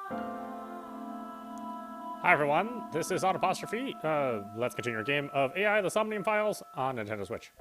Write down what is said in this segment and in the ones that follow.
Hi everyone, this is audap. Let's continue our game of AI, the Somnium Files on Nintendo Switch.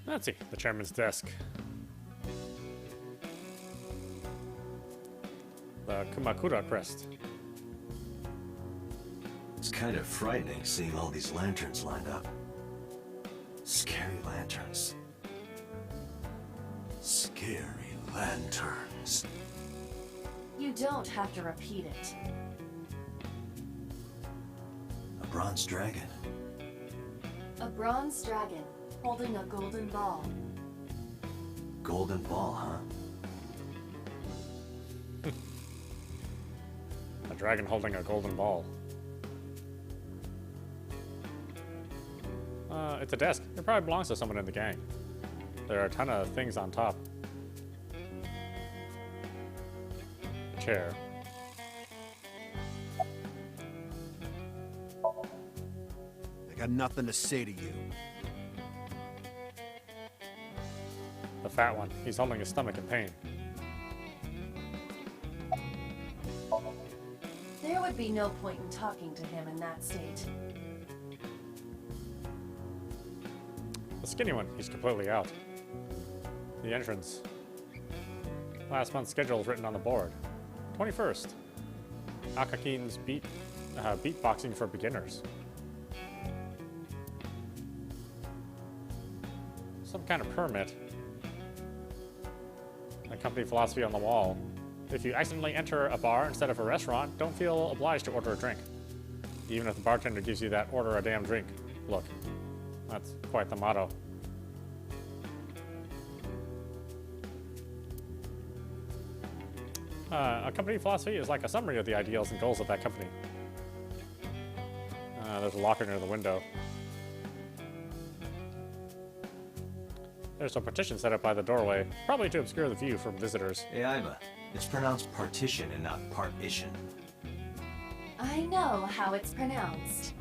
Let's see, the chairman's desk. The Kumakura crest. It's kind of frightening seeing all these lanterns lined up. Scary lanterns. Scary lanterns. You don't have to repeat it. A bronze dragon. A bronze dragon holding a golden ball. Golden ball, huh? A dragon holding a golden ball. It's a desk. It probably belongs to someone in the gang. There are a ton of things on top. Chair. I got nothing to say to you. The fat one. He's holding his stomach in pain. There would be no point in talking to him in that state. The skinny one. He's completely out. The entrance. Last month's schedule is written on the board. 21st. Akakin's beatboxing for beginners. Some kind of permit. A company philosophy on the wall. If you accidentally enter a bar instead of a restaurant, don't feel obliged to order a drink. Even if the bartender gives you that order a damn drink look. That's quite the motto. A company philosophy is like a summary of the ideals and goals of that company. There's a locker near the window. There's a partition set up by the doorway, probably to obscure the view from visitors. Hey, Iva. It's pronounced partition and not partition. I know how it's pronounced.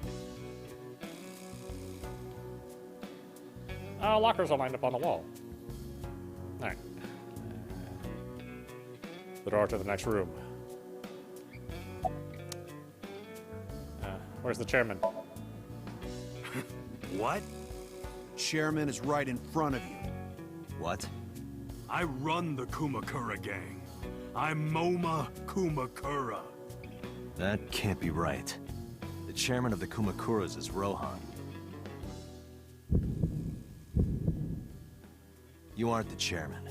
Lockers are lined up on the wall. Alright. The door to the next room. Where's the chairman? What? Chairman is right in front of you. What? I run the Kumakura gang. I'm Moma Kumakura. That can't be right. The chairman of the Kumakuras is Rohan. You aren't the chairman.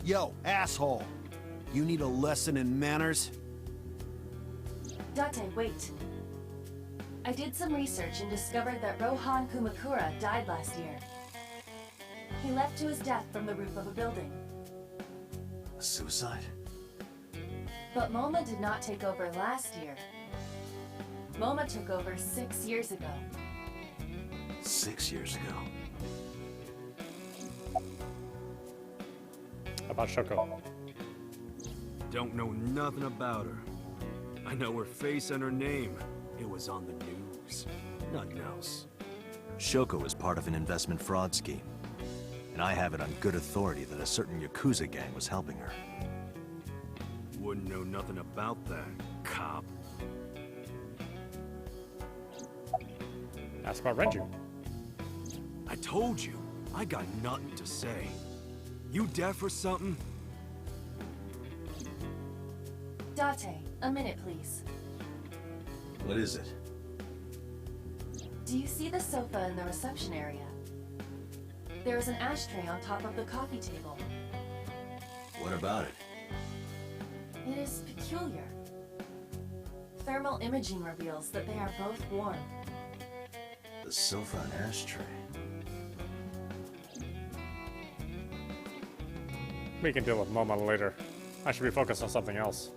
Yo, asshole! You need a lesson in manners? Date, wait. I did some research and discovered that Rohan Kumakura died last year. He left to his death from the roof of a building. A suicide? But Moma did not take over last year. Moma took over 6 years ago. 6 years ago. About Shoko. Don't know nothing about her. I know her face and her name. It was on the news. Nothing else. Shoko is part of an investment fraud scheme. And I have it on good authority that a certain Yakuza gang was helping her. Wouldn't know nothing about that, cop. Ask about Renju. I told you, I got nothing to say. You deaf or something? Date, a minute please. What is it? Do you see the sofa in the reception area? There is an ashtray on top of the coffee table. What about it? It is peculiar. Thermal imaging reveals that they are both warm. The sofa and ashtray. We can deal with Momo later. I should be focused on something else.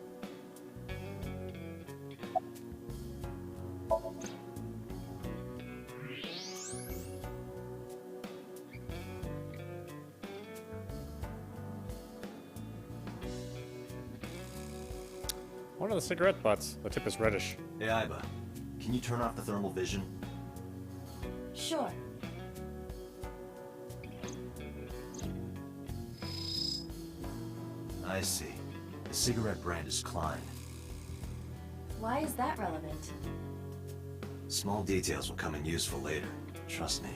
One of the cigarette butts. The tip is reddish. Hey, Iba, can you turn off the thermal vision? Sure. I see. The cigarette brand is Klein. Why is that relevant? Small details will come in useful later. Trust me.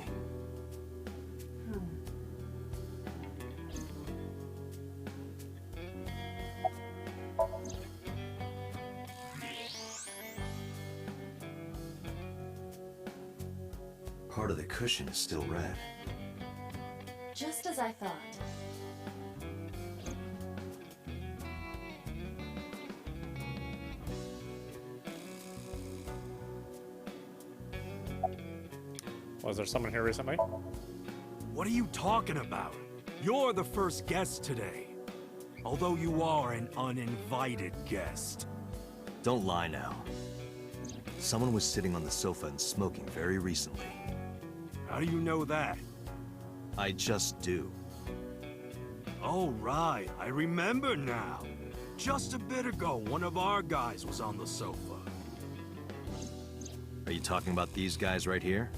Part of the cushion is still red. Just as I thought. Was there someone here recently? What are you talking about? You're the first guest today. Although you are an uninvited guest. Don't lie now. Someone was sitting on the sofa and smoking very recently. How do you know that? I just do. Oh, right. I remember now. Just a bit ago, one of our guys was on the sofa. Are you talking about these guys right here?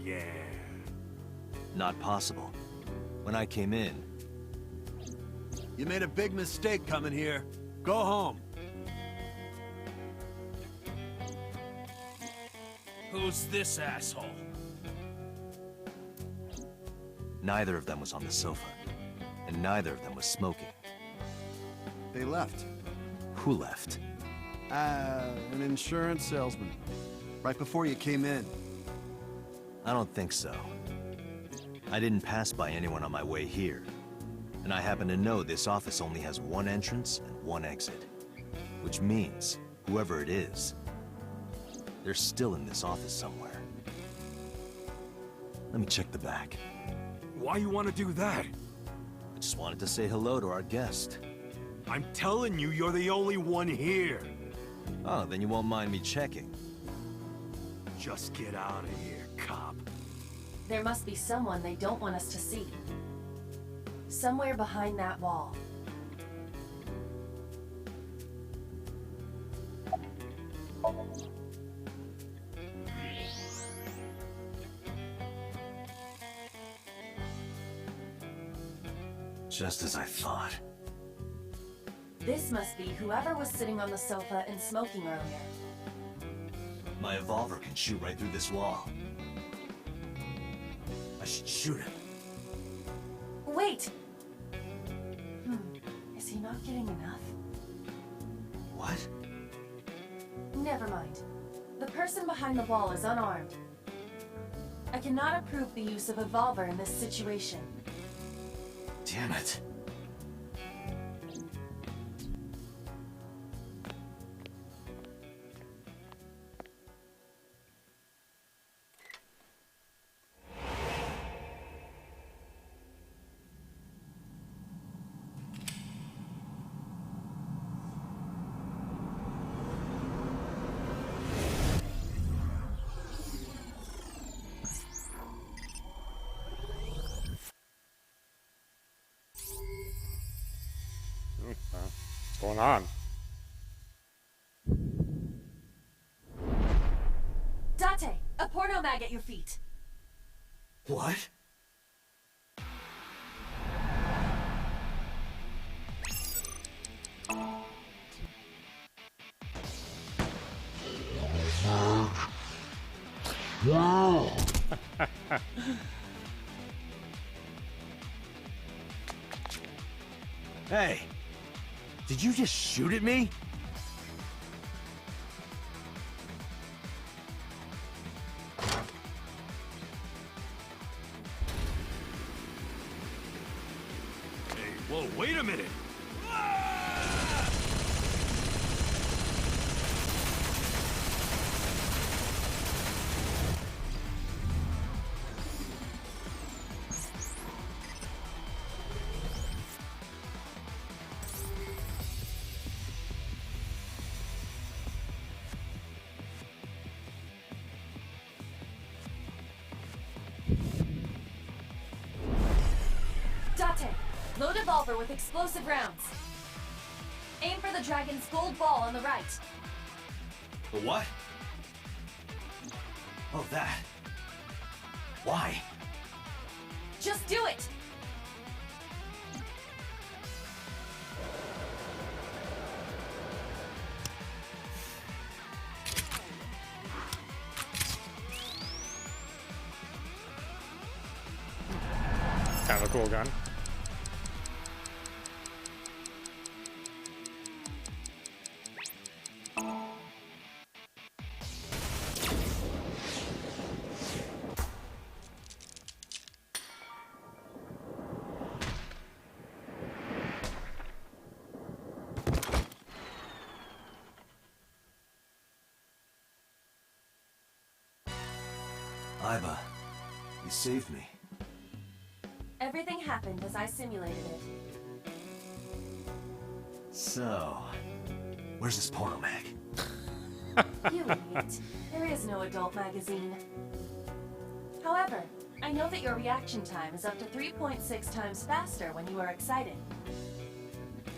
Yeah. Not possible. When I came in, You made a big mistake coming here. Go home. Who's this asshole? neither of them was on the sofa, and neither of them was smoking. They left. Who left? An insurance salesman. Right before you came in. I don't think so. I didn't pass by anyone on my way here. And I happen to know this office only has one entrance and one exit. Which means, whoever it is, they're still in this office somewhere. Let me check the back. Why you want to do that? I just wanted to say hello to our guest. I'm telling you, you're the only one here. Oh, then you won't mind me checking. Just get out of here, cop. There must be someone they don't want us to see. Somewhere behind that wall. Just as I thought. This must be whoever was sitting on the sofa and smoking earlier. My evolver can shoot right through this wall. I should shoot him. Wait! Is he not getting enough? What? Never mind. The person behind the wall is unarmed. I cannot approve the use of evolver in this situation. Damn it. What's going on? Date! A porno mag at your feet! What? Hey! Did you just shoot at me? Hey, whoa, wait a minute! Load Evolver with explosive rounds. Aim for the dragon's gold ball on the right. The what? Oh, that. Why? Just do it! Kind of a cool gun. Iva, you saved me. Everything happened as I simulated it. So, where's this porno mag? You idiot. There is no adult magazine. However, I know that your reaction time is up to 3.6 times faster when you are excited.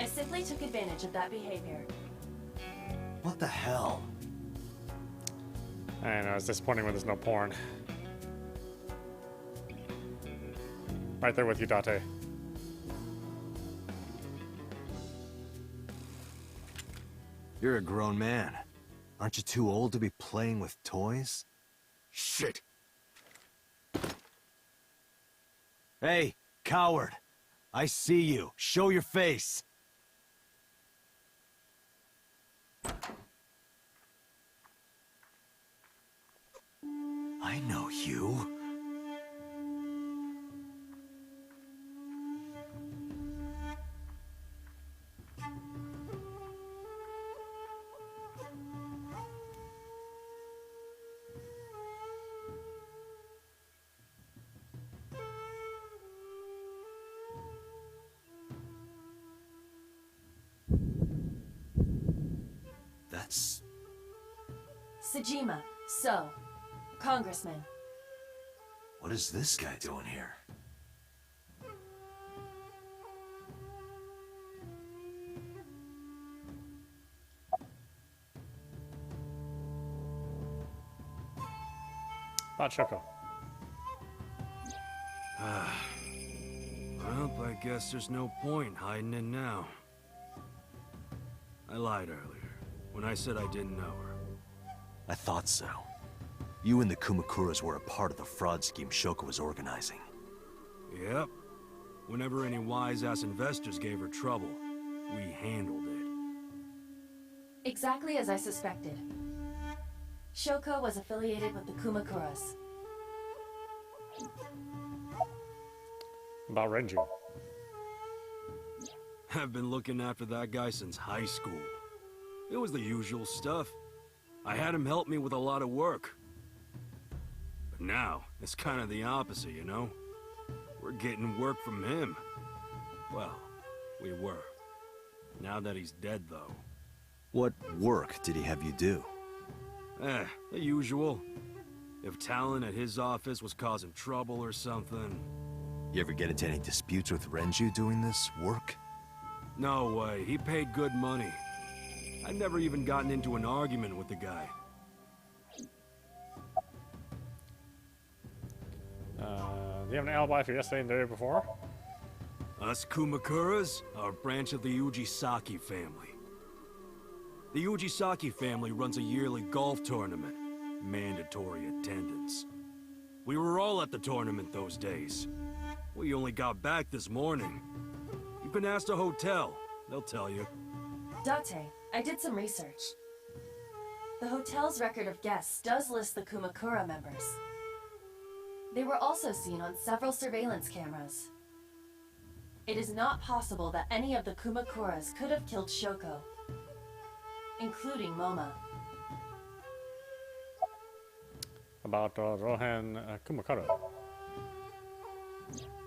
I simply took advantage of that behavior. What the hell? I know, it's disappointing when there's no porn. Right there with you, Date. You're a grown man. Aren't you too old to be playing with toys? Shit! Hey, coward! I see you. Show your face! I know you. That's... Sejima, So, Congressman. What is this guy doing here? About Shoko. Well, I guess there's no point hiding it now. I lied earlier, when I said I didn't know her. I thought so. You and the Kumakuras were a part of the fraud scheme Shoko was organizing. Yep. Whenever any wise-ass investors gave her trouble, we handled it. Exactly as I suspected. Shoko was affiliated with the Kumakuras. About Renju. I've been looking after that guy since high school. It was the usual stuff. I had him help me with a lot of work. But now, it's kind of the opposite, you know? We're getting work from him. Well, we were. Now that he's dead, though. What work did he have you do? The usual. If Talon at his office was causing trouble or something... You ever get into any disputes with Renju doing this work? No way, he paid good money. I've never even gotten into an argument with the guy. Do you have an alibi for yesterday and the day before? Us Kumakuras are a branch of the Ujisaki family. The Ujisaki family runs a yearly golf tournament. Mandatory attendance. We were all at the tournament those days. We only got back this morning. You can ask the hotel. They'll tell you. Date, I did some research. The hotel's record of guests does list the Kumakura members. They were also seen on several surveillance cameras. It is not possible that any of the Kumakuras could have killed Shoko, including Moma. About Rohan Kumakura.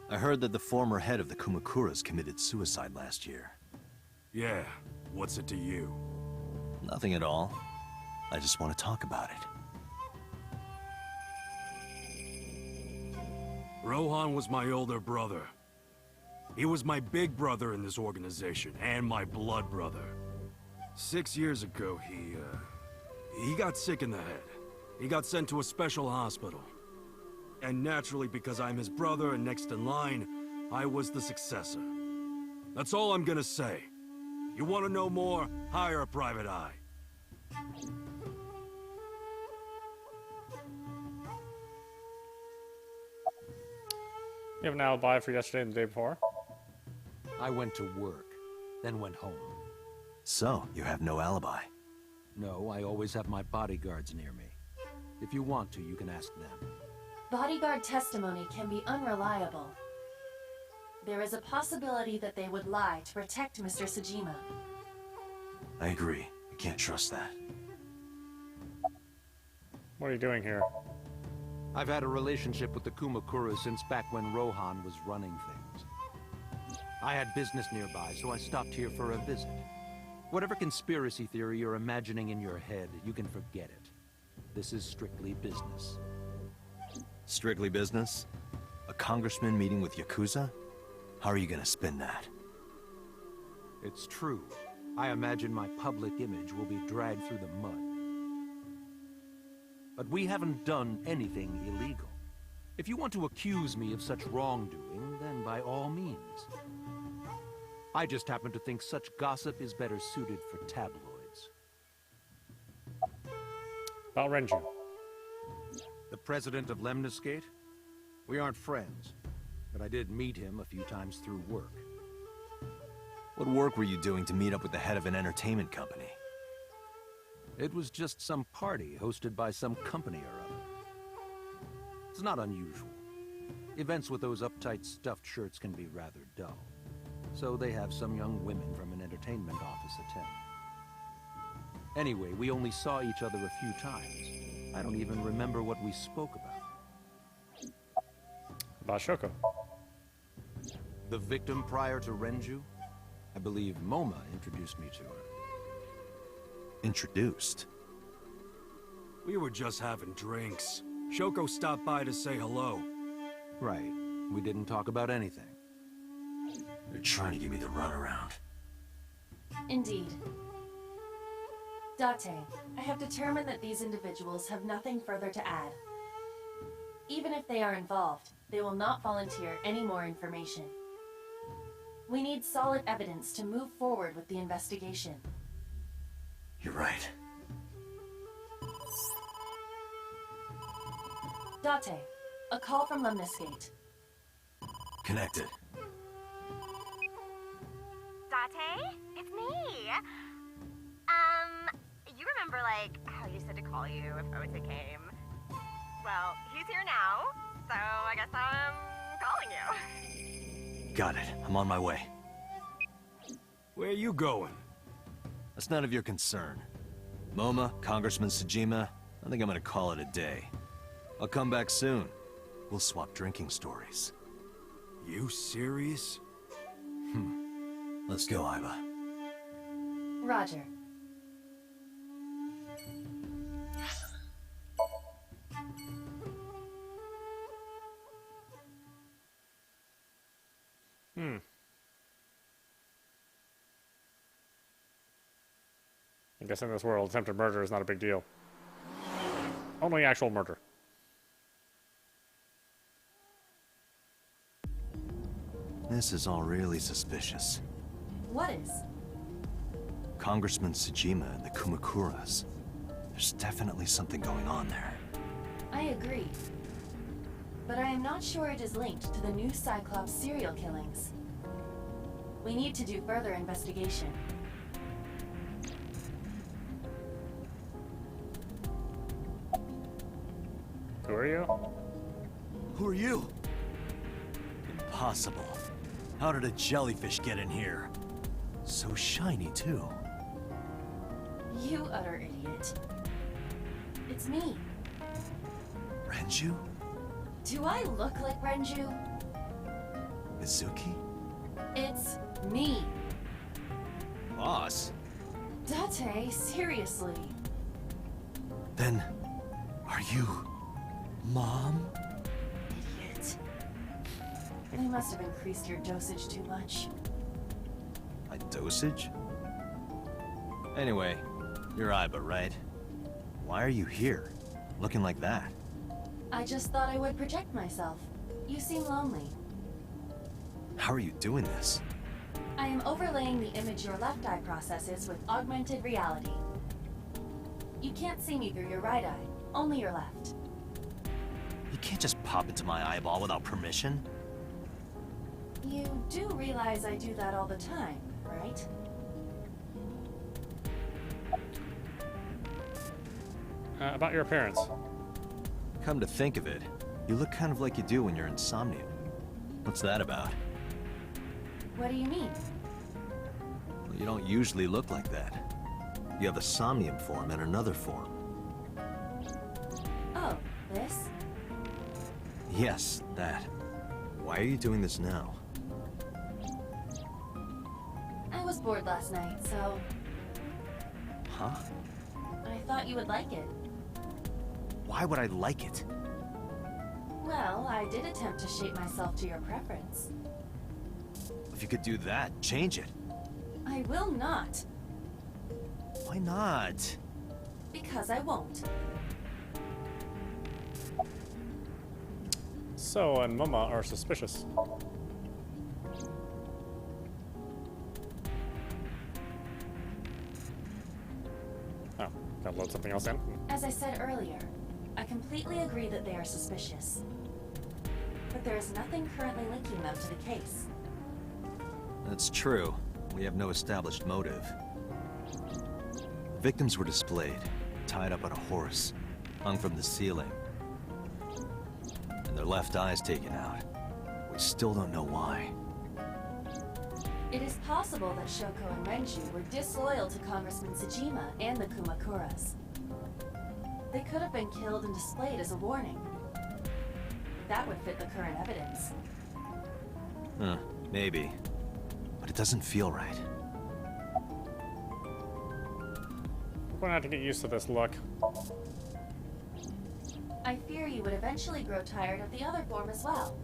I heard that the former head of the Kumakuras committed suicide last year. Yeah, what's it to you? Nothing at all. I just want to talk about it. Rohan was my older brother. He was my big brother in this organization, and my blood brother. 6 years ago, he got sick in the head. He got sent to a special hospital. And naturally, because I'm his brother and next in line, I was the successor. That's all I'm gonna say. You want to know more? Hire a private eye. You have an alibi for yesterday and the day before? I went to work, then went home. So, you have no alibi. No, I always have my bodyguards near me. If you want to, you can ask them. Bodyguard testimony can be unreliable. There is a possibility that they would lie to protect Mr. Sejima. I agree. I can't trust that. What are you doing here? I've had a relationship with the Kumakura since back when Rohan was running things. I had business nearby, so I stopped here for a visit. Whatever conspiracy theory you're imagining in your head, you can forget it. This is strictly business. Strictly business? A congressman meeting with Yakuza? How are you gonna spin that? It's true. I imagine my public image will be dragged through the mud. But we haven't done anything illegal. If you want to accuse me of such wrongdoing, then by all means. I just happen to think such gossip is better suited for tabloids. About Renju. The president of Lemniscate? We aren't friends, but I did meet him a few times through work. What work were you doing to meet up with the head of an entertainment company? It was just some party hosted by some company or other. It's not unusual. Events with those uptight stuffed shirts can be rather dull. So they have some young women from an entertainment office attend. Anyway, we only saw each other a few times. I don't even remember what we spoke about. About Shoko. The victim prior to Renju? I believe Moma introduced me to her. Introduced? We were just having drinks. Shoko stopped by to say hello. Right. We didn't talk about anything. They're trying to give me the runaround. Indeed. Date, I have determined that these individuals have nothing further to add. Even if they are involved, they will not volunteer any more information. We need solid evidence to move forward with the investigation. You're right. Date, a call from Lemniscate. Connected. Date? It's me! You remember, like, how you said to call you if Ota came? Well, he's here now, so I guess I'm calling you. Got it. I'm on my way. Where you going? That's none of your concern. Moma, Congressman Sejima, I think I'm gonna call it a day. I'll come back soon. We'll swap drinking stories. You serious? Let's go, Iba. Roger. I guess in this world, attempted murder is not a big deal. Only actual murder. This is all really suspicious. What is? Congressman Sejima and the Kumakuras. There's definitely something going on there. I agree. But I am not sure it is linked to the new Cyclops serial killings. We need to do further investigation. Who are you? Who are you? Impossible. How did a jellyfish get in here? So shiny, too. You utter idiot. It's me. Renju? Do I look like Renju? Mizuki? It's me. Boss? Date, seriously. Then, are you... Mom? Idiot. They must have increased your dosage too much. My dosage? Anyway, you're Iba, right? Why are you here? Looking like that? I just thought I would protect myself. You seem lonely. How are you doing this? I am overlaying the image your left eye processes with augmented reality. You can't see me through your right eye, only your left. You can't just pop into my eyeball without permission. You do realize I do that all the time, right? About your appearance. Come to think of it, you look kind of like you do when you're in Somnium. What's that about? What do you mean? Well, you don't usually look like that. You have a Somnium form and another form. Oh, this? Yes, that. Why are you doing this now? I was bored last night, so Huh? I thought you would like it. Why would I like it? Well, I did attempt to shape myself to your preference. If you could do that, change it. I will not, Why not? because I won't. So, and Mama are suspicious. Oh, gotta load something else in. As I said earlier, I completely agree that they are suspicious. But there is nothing currently linking them to the case. That's true. We have no established motive. Victims were displayed, tied up on a horse, hung from the ceiling, and their left eyes taken out. We still don't know why. It is possible that Shoko and Renju were disloyal to Congressman Tsujima and the Kumakuras. They could have been killed and displayed as a warning. That would fit the current evidence. Huh, maybe. But it doesn't feel right. We're gonna have to get used to this look. I fear you would eventually grow tired of the other form as well.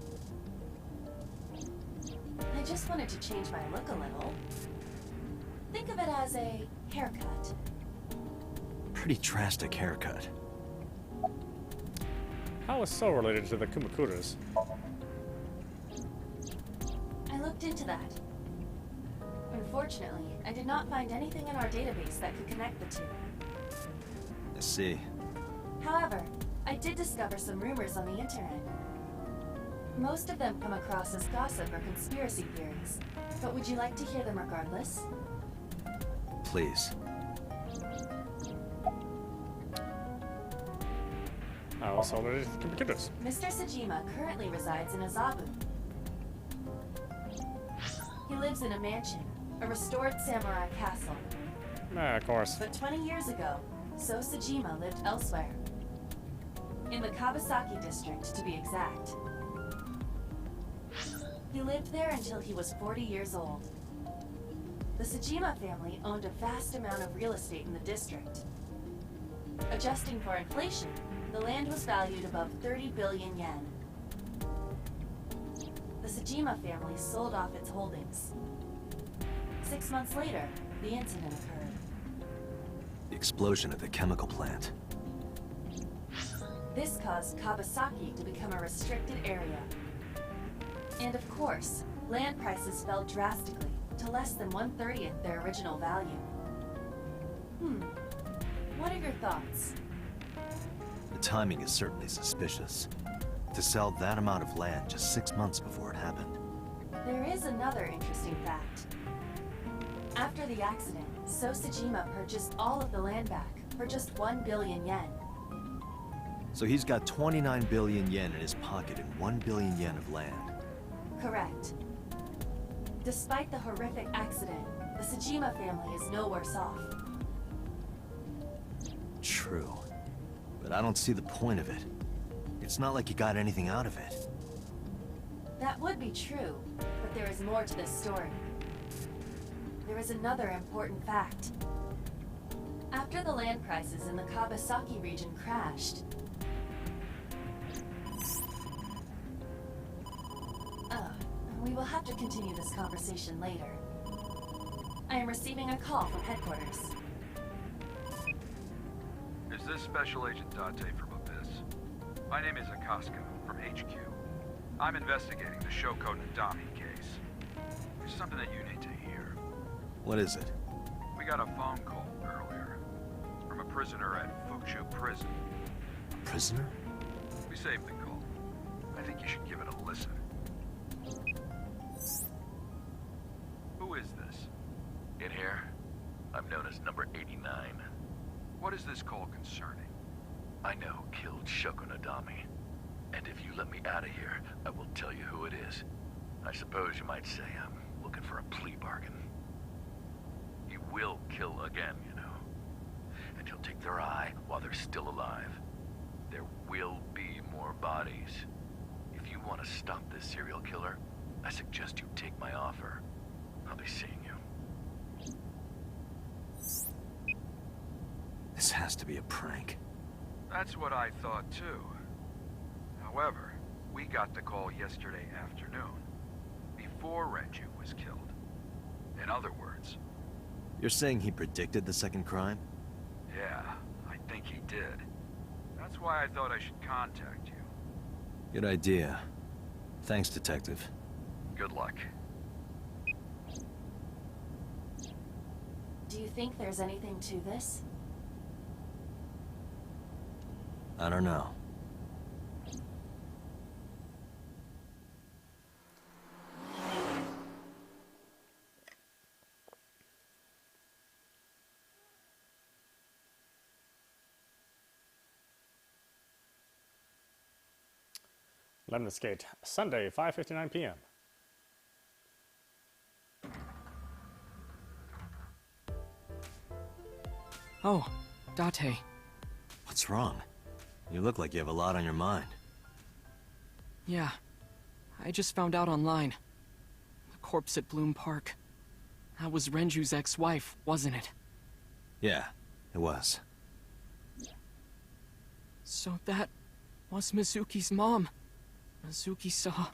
I just wanted to change my look a little. Think of it as a haircut. Pretty drastic haircut. How is So related to the Kumakuras? I looked into that. Unfortunately, I did not find anything in our database that could connect the two. I see. However, I did discover some rumors on the internet. Most of them come across as gossip or conspiracy theories, but would you like to hear them regardless? Please. I was so related to the Kumakuras. Mr. Tsujima currently resides in Azabu. He lives in a mansion, a restored samurai castle. Of course. But 20 years ago, So Tsujima lived elsewhere. In the Kawasaki district, to be exact. He lived there until he was 40 years old. The Tsujima family owned a vast amount of real estate in the district. Adjusting for inflation, the land was valued above 30 billion yen. The Tsujima family sold off its holdings. 6 months later, the incident occurred. The explosion at the chemical plant. This caused Kawasaki to become a restricted area. And of course, land prices fell drastically to less than 1/30th their original value. What are your thoughts? The timing is certainly suspicious. To sell that amount of land just 6 months before it happened. There is another interesting fact. After the accident, So Tsujima purchased all of the land back for just 1 billion yen. So he's got 29 billion yen in his pocket and 1 billion yen of land. Correct. Despite the horrific accident, the Tsujima family is no worse off. True. But I don't see the point of it. It's not like you got anything out of it. That would be true, but there is more to this story. There is another important fact. After the land prices in the Kawasaki region crashed, We will have to continue this conversation later. I am receiving a call from headquarters. Is this Special Agent Date from Abyss? My name is Akaska from HQ. I'm investigating the Shoko Nadami case. There's something that you need to hear. What is it? We got a phone call earlier. It's from a prisoner at Fuchu Prison. Prisoner? We saved the call. I think you should give it a listen. Who is this? In here, I'm known as number 89. What is this call concerning? I know who killed Shoko Nadami. And if you let me out of here, I will tell you who it is. I suppose you might say I'm looking for a plea bargain. He will kill again, you know. And he'll take their eye while they're still alive. There will be more bodies. If you want to stop this serial killer, I suggest you take my offer. I'll be seeing you. This has to be a prank. That's what I thought too. However, we got the call yesterday afternoon, before Renju was killed. In other words... You're saying he predicted the second crime? Yeah, I think he did. That's why I thought I should contact you. Good idea. Thanks, Detective. Good luck. Do you think there's anything to this? I don't know. Lemnis Gate, Sunday, 5:59 p.m. Oh, Date. What's wrong? You look like you have a lot on your mind. Yeah. I just found out online. The corpse at Bloom Park. That was Renju's ex-wife, wasn't it? Yeah, it was. So that was Mizuki's mom. Mizuki saw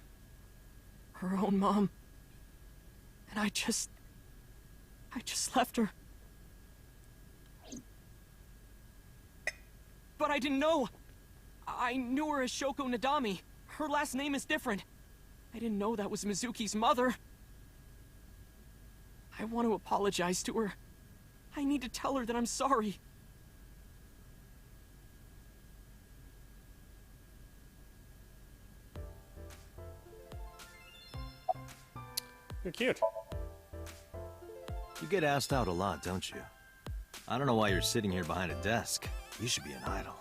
her own mom. And I just left her. But I didn't know. I knew her as Shoko Nadami. Her last name is different. I didn't know that was Mizuki's mother. I want to apologize to her. I need to tell her that I'm sorry. You're cute. You get asked out a lot, don't you? I don't know why you're sitting here behind a desk. You should be an idol.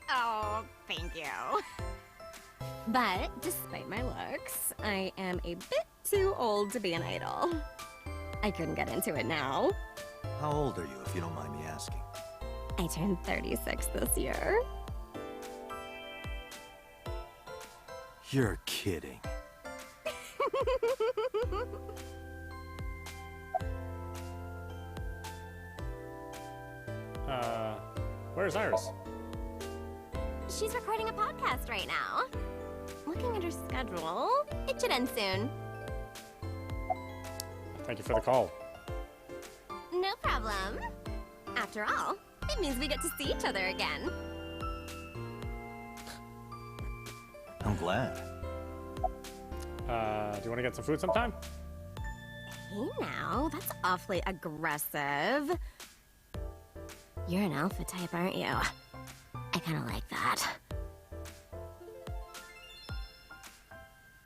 Oh, thank you. But despite my looks, I am a bit too old to be an idol. I couldn't get into it now. How old are you, if you don't mind me asking? I turned 36 this year. You're kidding. Where's Iris? She's recording a podcast right now. Looking at her schedule, it should end soon. Thank you for the call. No problem. After all, it means we get to see each other again. I'm glad. Do you want to get some food sometime? Hey now, that's awfully aggressive. You're an alpha type, aren't you? I kinda like that.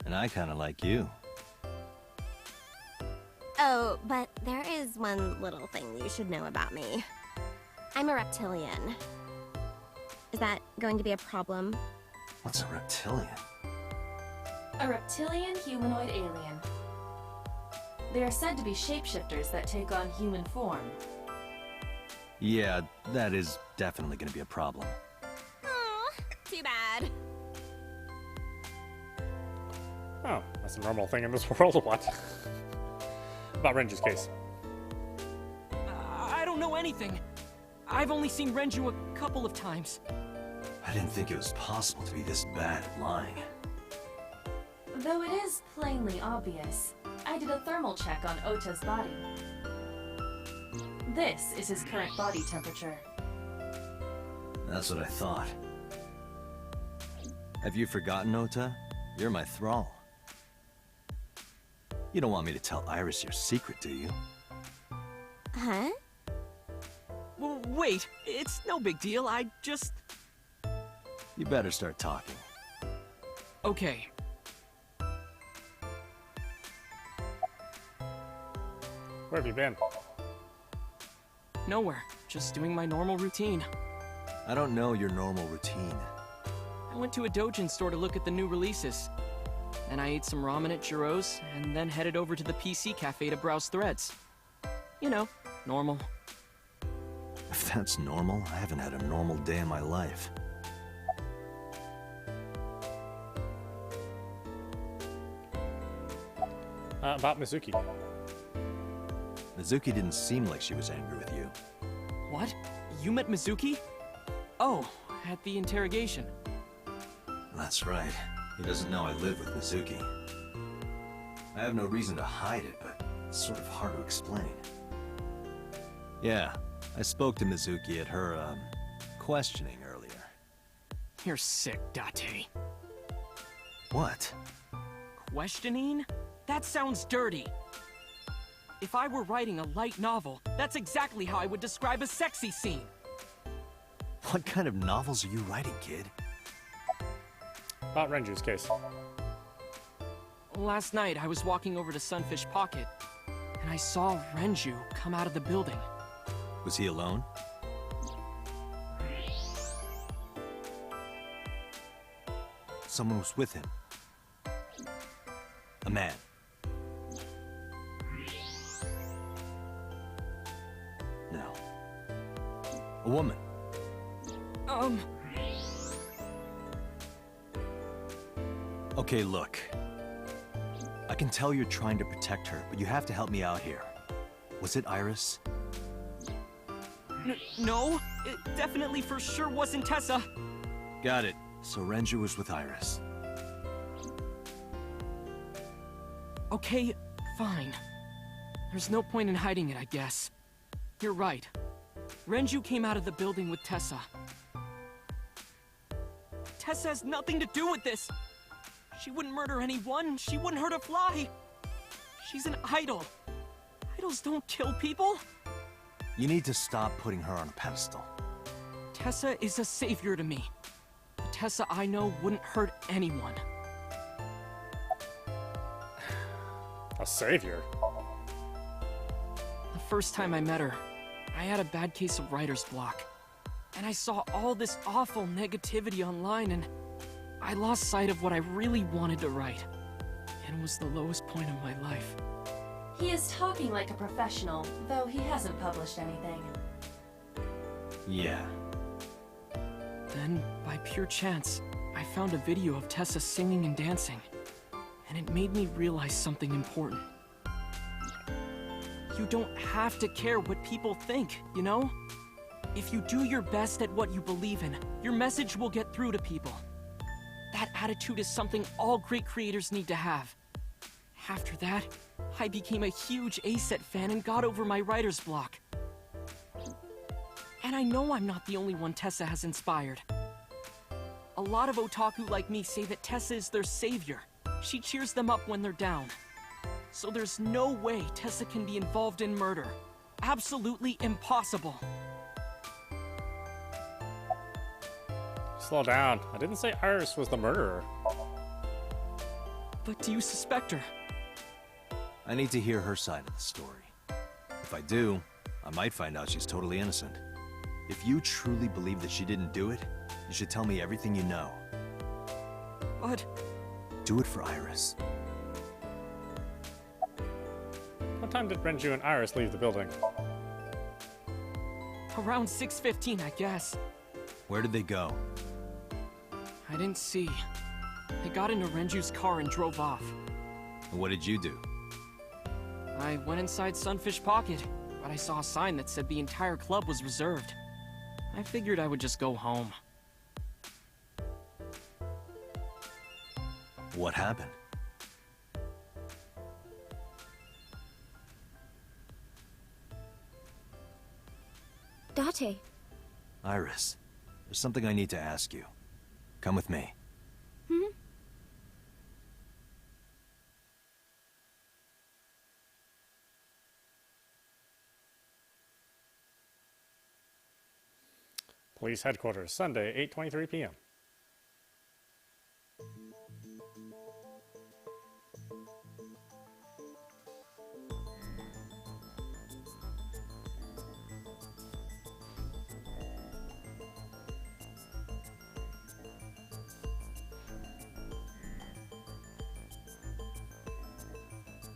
And I kinda like you. Oh, but there is one little thing you should know about me. I'm a reptilian. Is that going to be a problem? What's a reptilian? A reptilian humanoid alien. They are said to be shapeshifters that take on human form. Yeah, that is definitely gonna be a problem. Oh, too bad. Oh, that's a normal thing in this world. What? About Renju's case. I don't know anything. I've only seen Renju a couple of times. I didn't think it was possible to be this bad at lying. Though it is plainly obvious, I did a thermal check on Ota's body. This is his current body temperature. That's what I thought. Have you forgotten, Ota? You're my thrall. You don't want me to tell Iris your secret, do you? Huh? Well, wait, it's no big deal. I just... You better start talking. Okay. Where have you been? Nowhere. Just doing my normal routine. I don't know your normal routine. I went to a Dojin store to look at the new releases. Then I ate some ramen at Jiro's, and then headed over to the PC cafe to browse threads. You know, normal. If that's normal, I haven't had a normal day in my life. About Mizuki. Mizuki didn't seem like she was angry with you. What? You met Mizuki? Oh, at the interrogation. That's right. He doesn't know I live with Mizuki. I have no reason to hide it, but it's sort of hard to explain. Yeah, I spoke to Mizuki at her, questioning earlier. You're sick, Date. What? Questioning? That sounds dirty. If I were writing a light novel, that's exactly how I would describe a sexy scene. What kind of novels are you writing, kid? About Renju's case. Last night, I was walking over to Sunfish Pocket, and I saw Renju come out of the building. Was he alone? Someone was with him. A man. No. A woman. Okay, look. I can tell you're trying to protect her, but you have to help me out here. Was it Iris? No, it definitely for sure wasn't Tessa. Got it. So Renju was with Iris. Okay, fine. There's no point in hiding it, I guess. You're right. Renju came out of the building with Tessa. Tessa has nothing to do with this. She wouldn't murder anyone. She wouldn't hurt a fly. She's an idol. Idols don't kill people. You need to stop putting her on a pedestal. Tessa is a savior to me. The Tessa I know wouldn't hurt anyone. A savior? The first time I met her, I had a bad case of writer's block. And I saw all this awful negativity online, and I lost sight of what I really wanted to write. And it was the lowest point of my life. He is talking like a professional, though he hasn't published anything. Yeah. Then, by pure chance, I found a video of Tessa singing and dancing. And it made me realize something important. You don't have to care what people think, you know? If you do your best at what you believe in, your message will get through to people. That attitude is something all great creators need to have. After that, I became a huge A-Set fan and got over my writer's block. And I know I'm not the only one Tessa has inspired. A lot of otaku like me say that Tessa is their savior. She cheers them up when they're down. So there's no way Tessa can be involved in murder. Absolutely impossible. Slow down. I didn't say Iris was the murderer. But do you suspect her? I need to hear her side of the story. If I do, I might find out she's totally innocent. If you truly believe that she didn't do it, you should tell me everything you know. But... Do it for Iris. What time did Renju and Iris leave the building? Around 6:15, I guess. Where did they go? I didn't see. They got into Renju's car and drove off. And what did you do? I went inside Sunfish Pocket, but I saw a sign that said the entire club was reserved. I figured I would just go home. What happened? Date. Iris, there's something I need to ask you. Come with me. Hmm? Police headquarters, Sunday, 8:23 p.m.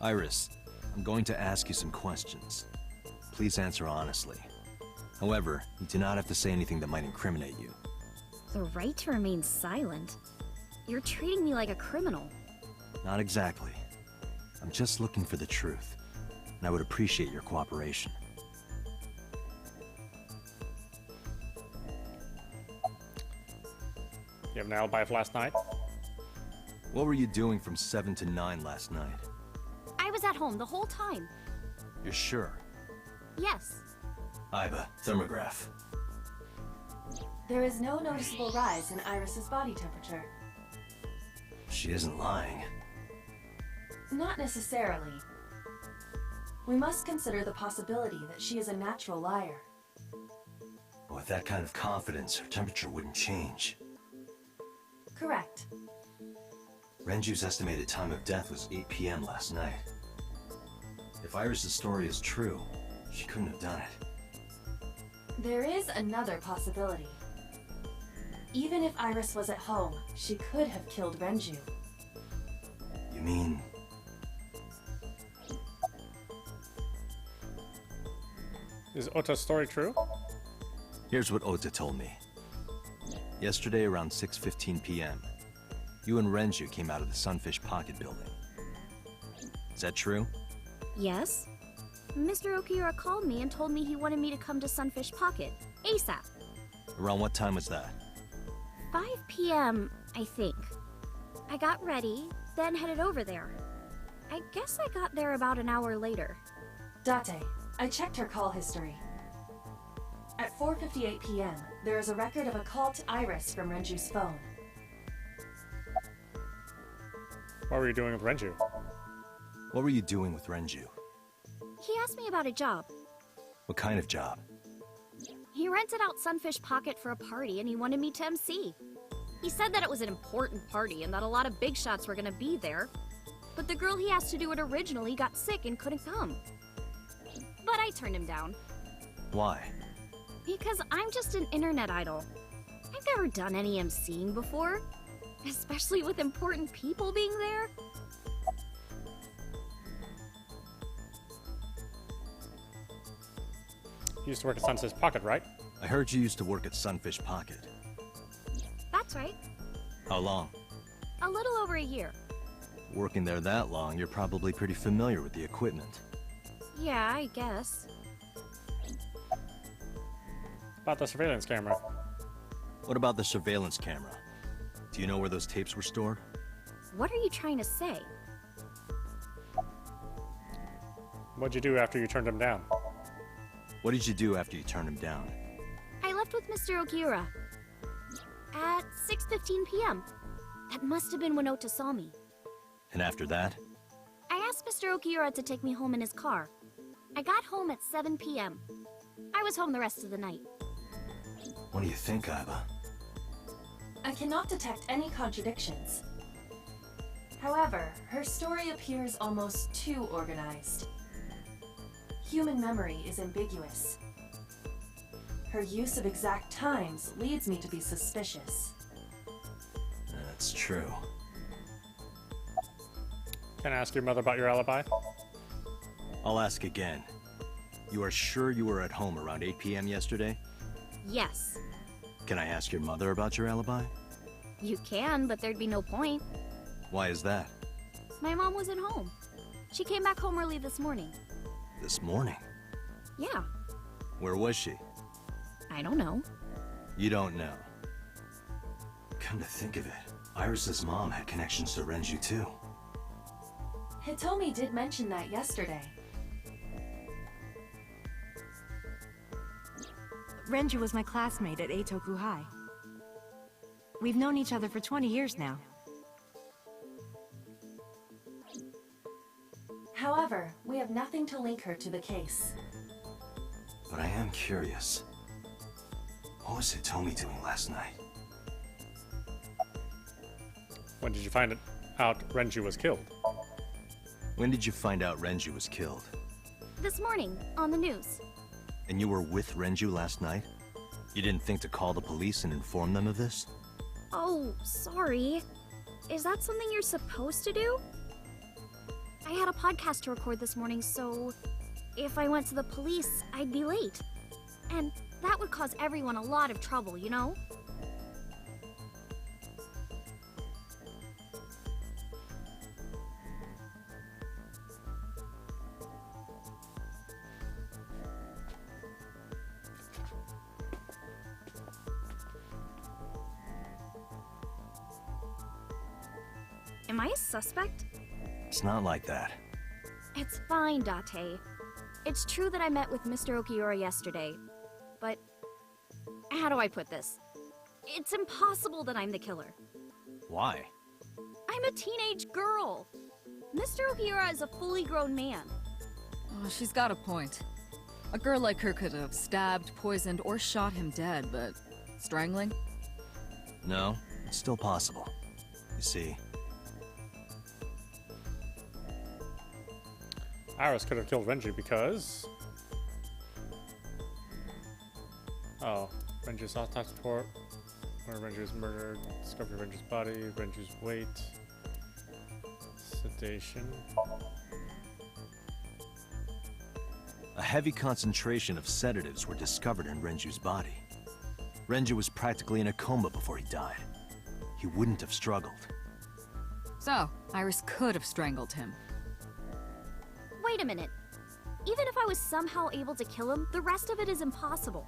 Iris, I'm going to ask you some questions. Please answer honestly. However, you do not have to say anything that might incriminate you. The right to remain silent? You're treating me like a criminal. Not exactly. I'm just looking for the truth, and I would appreciate your cooperation. You have an alibi of last night? What were you doing from 7 to 9 last night? I was at home the whole time. You're sure? Yes. Iba, thermograph. There is no noticeable rise in Iris's body temperature. She isn't lying. Not necessarily. We must consider the possibility that she is a natural liar. With that kind of confidence, her temperature wouldn't change. Correct. Renju's estimated time of death was 8 p.m. last night. If Iris's story is true, she couldn't have done it. There is another possibility. Even if Iris was at home, she could have killed Renju. You mean... Is Ota's story true? Here's what Ota told me. Yesterday around 6:15 p.m., you and Renju came out of the Sunfish Pocket building. Is that true? Yes. Mr. Okiura called me and told me he wanted me to come to Sunfish Pocket, ASAP. Around what time was that? 5 p.m., I think. I got ready, then headed over there. I guess I got there about an hour later. Date, I checked her call history. At 4:58 p.m., there is a record of a call to Iris from Renju's phone. What were you doing with Renju? What were you doing with Renju? He asked me about a job. What kind of job? He rented out Sunfish Pocket for a party and he wanted me to MC. He said that it was an important party and that a lot of big shots were gonna be there. But the girl he asked to do it originally got sick and couldn't come. But I turned him down. Why? Because I'm just an internet idol. I've never done any MCing before. Especially with important people being there. You used to work at Sunfish Pocket, right? I heard you used to work at Sunfish Pocket. That's right. How long? A little over a year. Working there that long, you're probably pretty familiar with the equipment. Yeah, I guess. About the surveillance camera. What about the surveillance camera? Do you know where those tapes were stored? What are you trying to say? What'd you do after you turned him down? What did you do after you turned him down? I left with Mr. Okiura. At 6:15 p.m. That must have been when Ota saw me. And after that? I asked Mr. Okiura to take me home in his car. I got home at 7 p.m. I was home the rest of the night. What do you think, Iba? I cannot detect any contradictions. However, her story appears almost too organized. Human memory is ambiguous. Her use of exact times leads me to be suspicious. That's true. Can I ask your mother about your alibi? I'll ask again. You are sure you were at home around 8 p.m. yesterday? Yes. Can I ask your mother about your alibi? You can, but there'd be no point. Why is that? My mom wasn't home. She came back home early this morning. This morning? Yeah. Where was she? I don't know. You don't know. Come to think of it, Iris's mom had connections to Renju too. Hitomi did mention that yesterday. Renju was my classmate at Eitoku High. We've known each other for 20 years now. However, we have nothing to link her to the case. But I am curious. What was Hitomi doing last night? When did you find out Renju was killed? When did you find out Renju was killed? This morning, on the news. And you were with Renju last night? You didn't think to call the police and inform them of this? Oh, sorry. Is that something you're supposed to do? I had a podcast to record this morning, so if I went to the police, I'd be late. And that would cause everyone a lot of trouble, you know? Am I a suspect? It's not like that. It's fine, Date. It's true that I met with Mr. Okiura yesterday, but how do I put this? It's impossible that I'm the killer. Why? I'm a teenage girl. Mr. Okiura is a fully grown man. Oh, she's got a point. A girl like her could have stabbed, poisoned, or shot him dead, but strangling? No, it's still possible. You see, Iris could have killed Renju because... Oh, Renju's autopsy report, where Renju was murdered, discovery of Renju's body, Renju's weight, sedation. a heavy concentration of sedatives were discovered in Renju's body. Renju was practically in a coma before he died. He wouldn't have struggled. So, Iris could have strangled him. Wait a minute. Even if I was somehow able to kill him, the rest of it is impossible.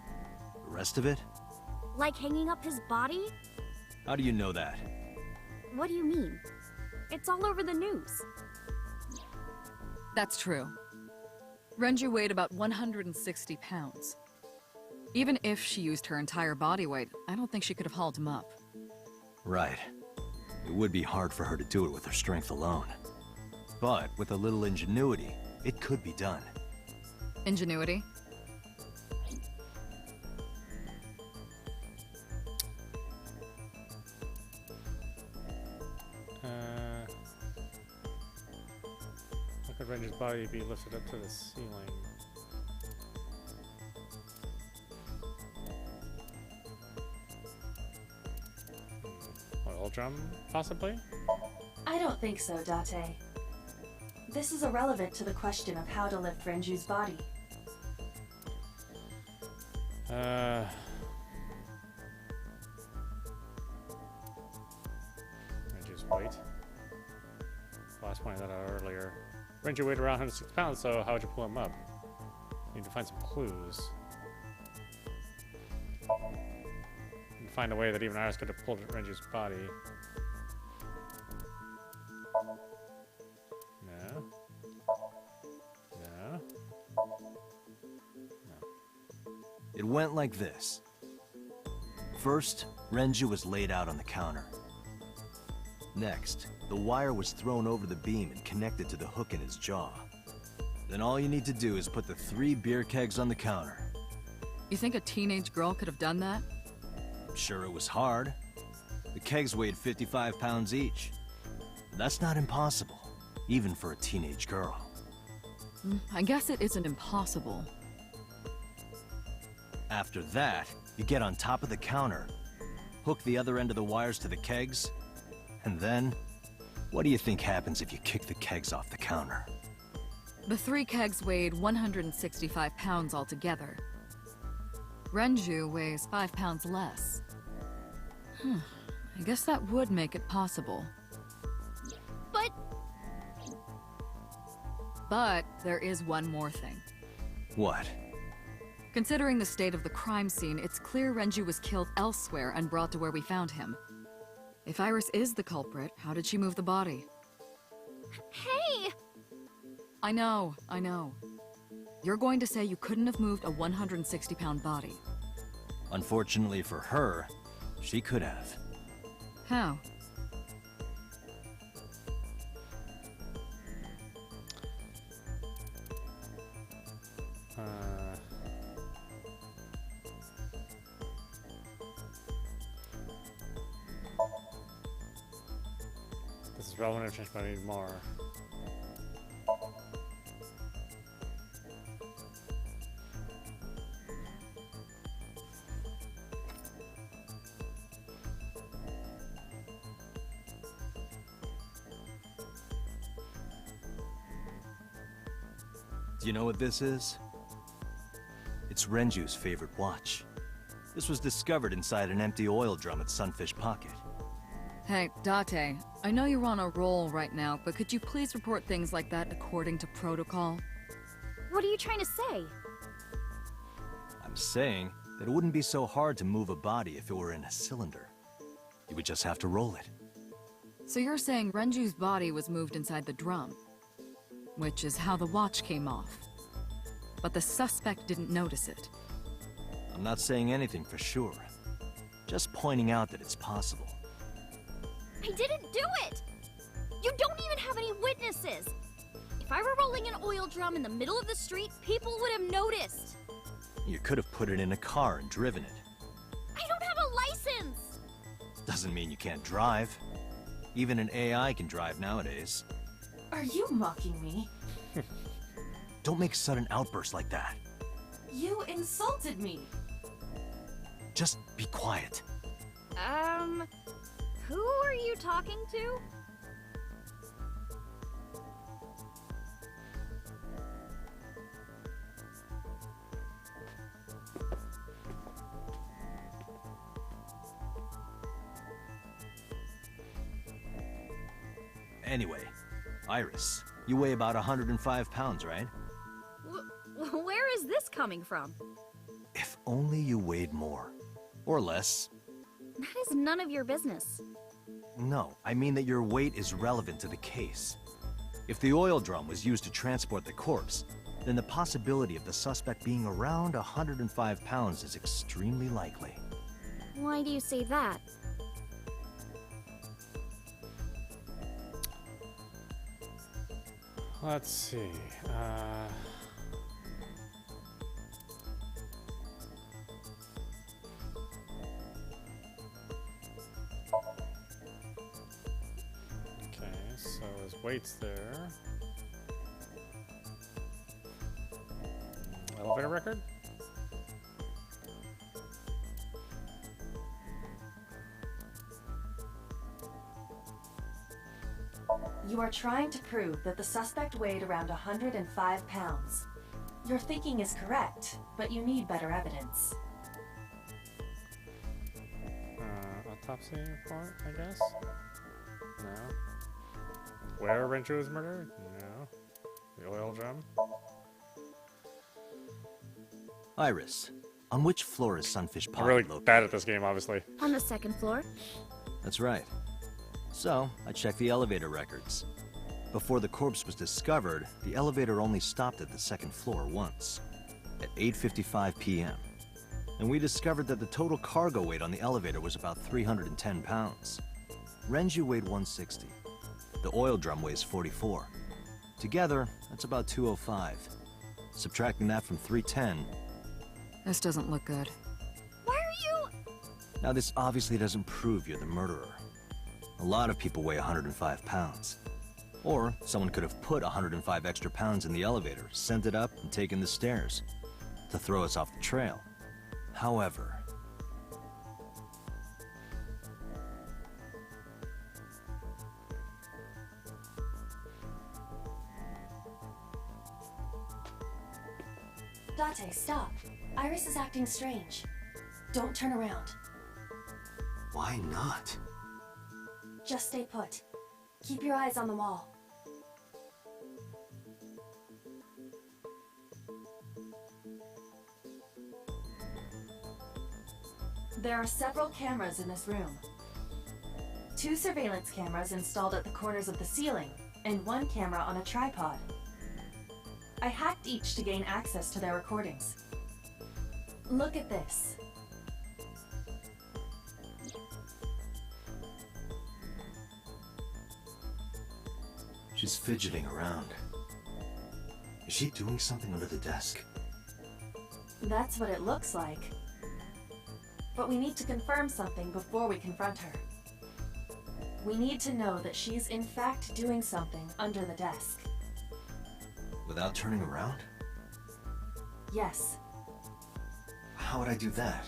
The rest of it? Like hanging up his body? How do you know that? What do you mean? It's all over the news. That's true. Renju weighed about 160 pounds. Even if she used her entire body weight, I don't think she could have hauled him up. Right. It would be hard for her to do it with her strength alone. But with a little ingenuity, it could be done. Ingenuity? How could Renju's body be lifted up to the ceiling? Oil drum, possibly? I don't think so, Date. This is irrelevant to the question of how to lift Renju's body. Renju's weight. Last pointed that out earlier. Renju weighed around 106 pounds, so how would you pull him up? You need to find some clues. And find a way that even Iris could have pulled Renju's body. No. No. No. It went like this. First, Renju was laid out on the counter. Next, the wire was thrown over the beam and connected to the hook in his jaw. Then all you need to do is put the 3 beer kegs on the counter. You think a teenage girl could have done that? I'm sure it was hard. The kegs weighed 55 pounds each. But that's not impossible, even for a teenage girl. I guess it isn't impossible. After that, you get on top of the counter, hook the other end of the wires to the kegs, and then, what do you think happens if you kick the kegs off the counter? The 3 kegs weighed 165 pounds altogether. Renju weighs 5 pounds less. I guess that would make it possible. But there is one more thing. What? Considering the state of the crime scene, it's clear Renju was killed elsewhere and brought to where we found him. If Iris is the culprit, how did she move the body? Hey! I know. You're going to say you couldn't have moved a 160-pound body. Unfortunately for her, she could have. How? This is relevant information, but I need more. Do you know what this is? It's Renju's favorite watch. This was discovered inside an empty oil drum at Sunfish Pocket. Hey, Date, I know you're on a roll right now, but could you please report things like that according to protocol? What are you trying to say? I'm saying that it wouldn't be so hard to move a body if it were in a cylinder. You would just have to roll it. So you're saying Renju's body was moved inside the drum, which is how the watch came off. But the suspect didn't notice it. I'm not saying anything for sure. Just pointing out that it's possible. I didn't do it! You don't even have any witnesses! If I were rolling an oil drum in the middle of the street, people would have noticed! You could have put it in a car and driven it. I don't have a license! Doesn't mean you can't drive. Even an AI can drive nowadays. Are you mocking me? Don't make sudden outbursts like that. You insulted me. Just be quiet. Who are you talking to? Anyway, Iris, you weigh about 105 pounds, right? Where is this coming from? If only you weighed more. Or less. That is none of your business. No, I mean that your weight is relevant to the case. If the oil drum was used to transport the corpse, then the possibility of the suspect being around 105 pounds is extremely likely. Why do you say that? Let's see. Okay, so his weight's there. Elevator record? You are trying to prove that the suspect weighed around 105 pounds. Your thinking is correct, but you need better evidence. Autopsy report, I guess? No. Where Renju was murdered? No. The oil drum? Iris, on which floor is Sunfish Pocket I'm really located? bad at this game, obviously. On the second floor. That's right. So, I checked the elevator records. Before the corpse was discovered, the elevator only stopped at the second floor once, at 8:55 p.m. And we discovered that the total cargo weight on the elevator was about 310 pounds. Renju weighed 160. The oil drum weighs 44. Together, that's about 205. Subtracting that from 310... This doesn't look good. Why are you... Now, this obviously doesn't prove you're the murderer. A lot of people weigh 105 pounds. Or someone could have put 105 extra pounds in the elevator, sent it up, and taken the stairs to throw us off the trail. However... Date, stop. Iris is acting strange. Don't turn around. Why not? Just stay put. Keep your eyes on the wall. There are several cameras in this room. 2 surveillance cameras installed at the corners of the ceiling, and 1 camera on a tripod. I hacked each to gain access to their recordings. Look at this. She's fidgeting around. Is she doing something under the desk? That's what it looks like. But we need to confirm something before we confront her. We need to know that she's in fact doing something under the desk. Without turning around? Yes. How would I do that?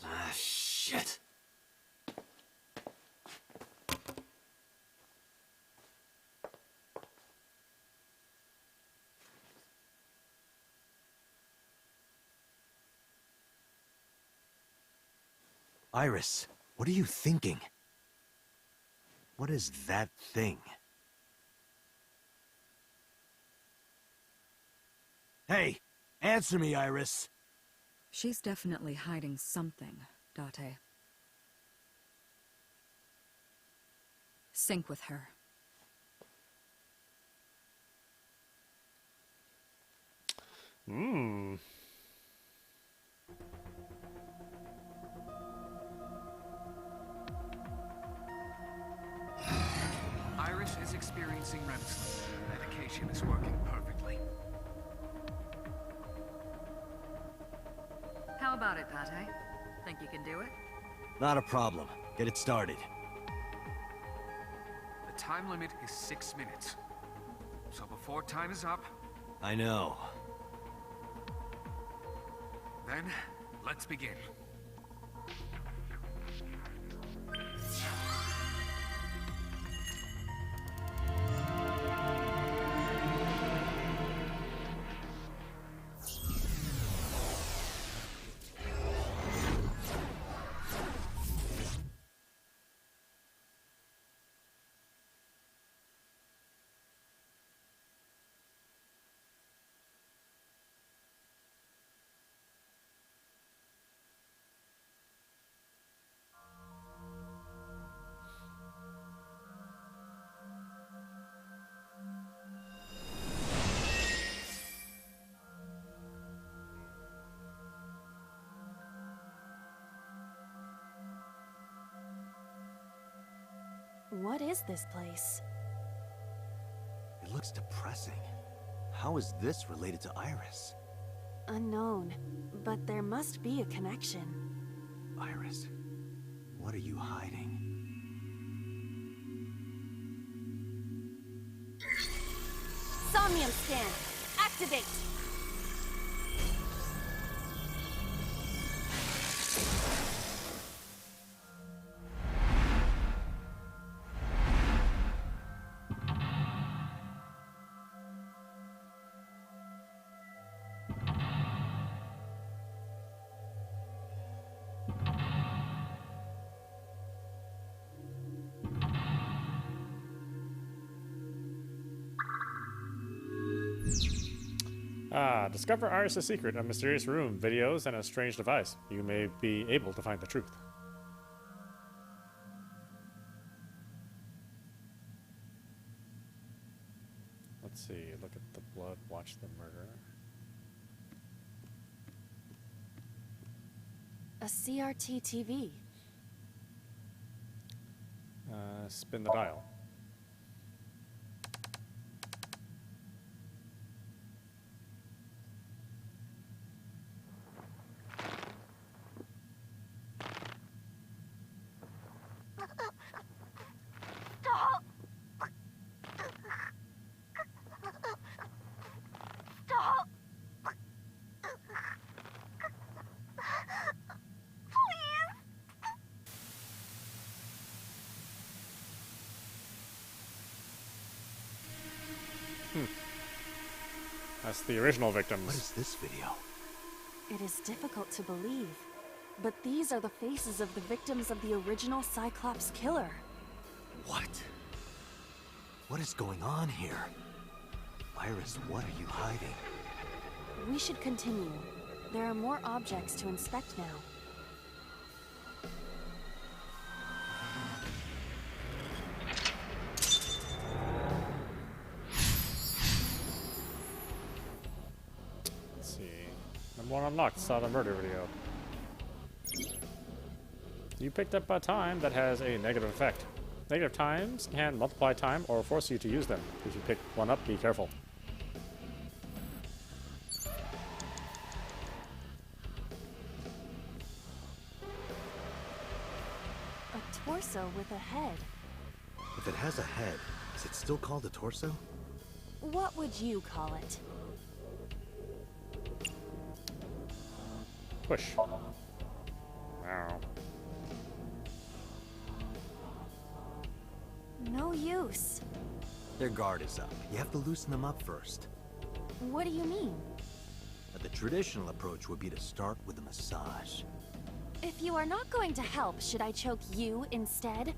Ah, shit! Iris, what are you thinking? What is that thing? Hey, answer me, Iris. She's definitely hiding something, Date. Sync with her. Iris is experiencing REM sleep. Medication is working perfectly. How about it, Date? Think you can do it? Not a problem. Get it started. The time limit is 6 minutes. So before time is up, I know. then let's begin. What is this place? It looks depressing. How is this related to Iris? Unknown, but there must be a connection. Iris, what are you hiding? Somnium scan! Activate! Discover Iris' secret, a mysterious room, videos, and a strange device. You may be able to find the truth. Let's see, look at the blood, watch the murder. A CRT TV. Spin the dial. Stop! Stop! Please! That's the original victims. What is this video? It is difficult to believe, but these are the faces of the victims of the original Cyclops killer. What? What is going on here? Iris, what are you hiding? We should continue. There are more objects to inspect now. Let's see. Number 1 unlocked. Saw the murder video. You picked up a time that has a negative effect. Negative times can multiply time or force you to use them. If you pick one up, be careful. A torso with a head. If it has a head, is it still called a torso? What would you call it? Push. Wow. No use. Their guard is up. You have to loosen them up first. What do you mean? The traditional approach would be to start with a massage. If you are not going to help, should I choke you instead?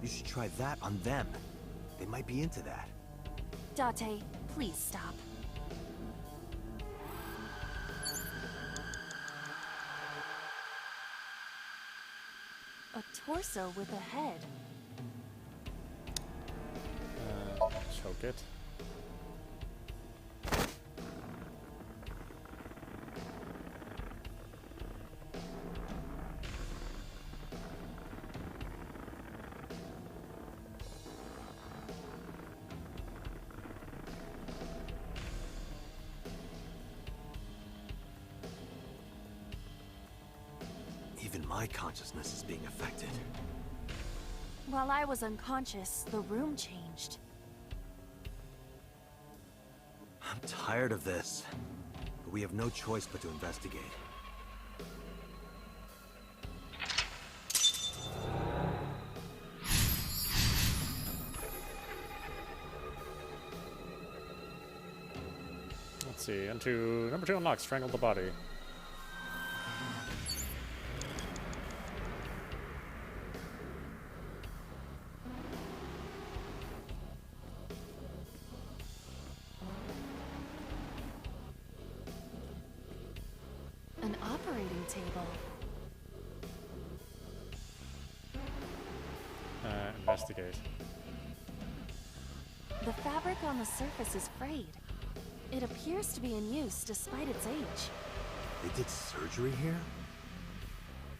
You should try that on them. They might be into that. Date, please stop. A torso with a head. Choke it. Even my consciousness is being affected. While I was unconscious, the room changed. I'm tired of this, but we have no choice but to investigate. Let's see. Into number 2 unlocked. Strangle the body. An operating table. Investigate. The fabric on the surface is frayed. It appears to be in use despite its age. They did surgery here?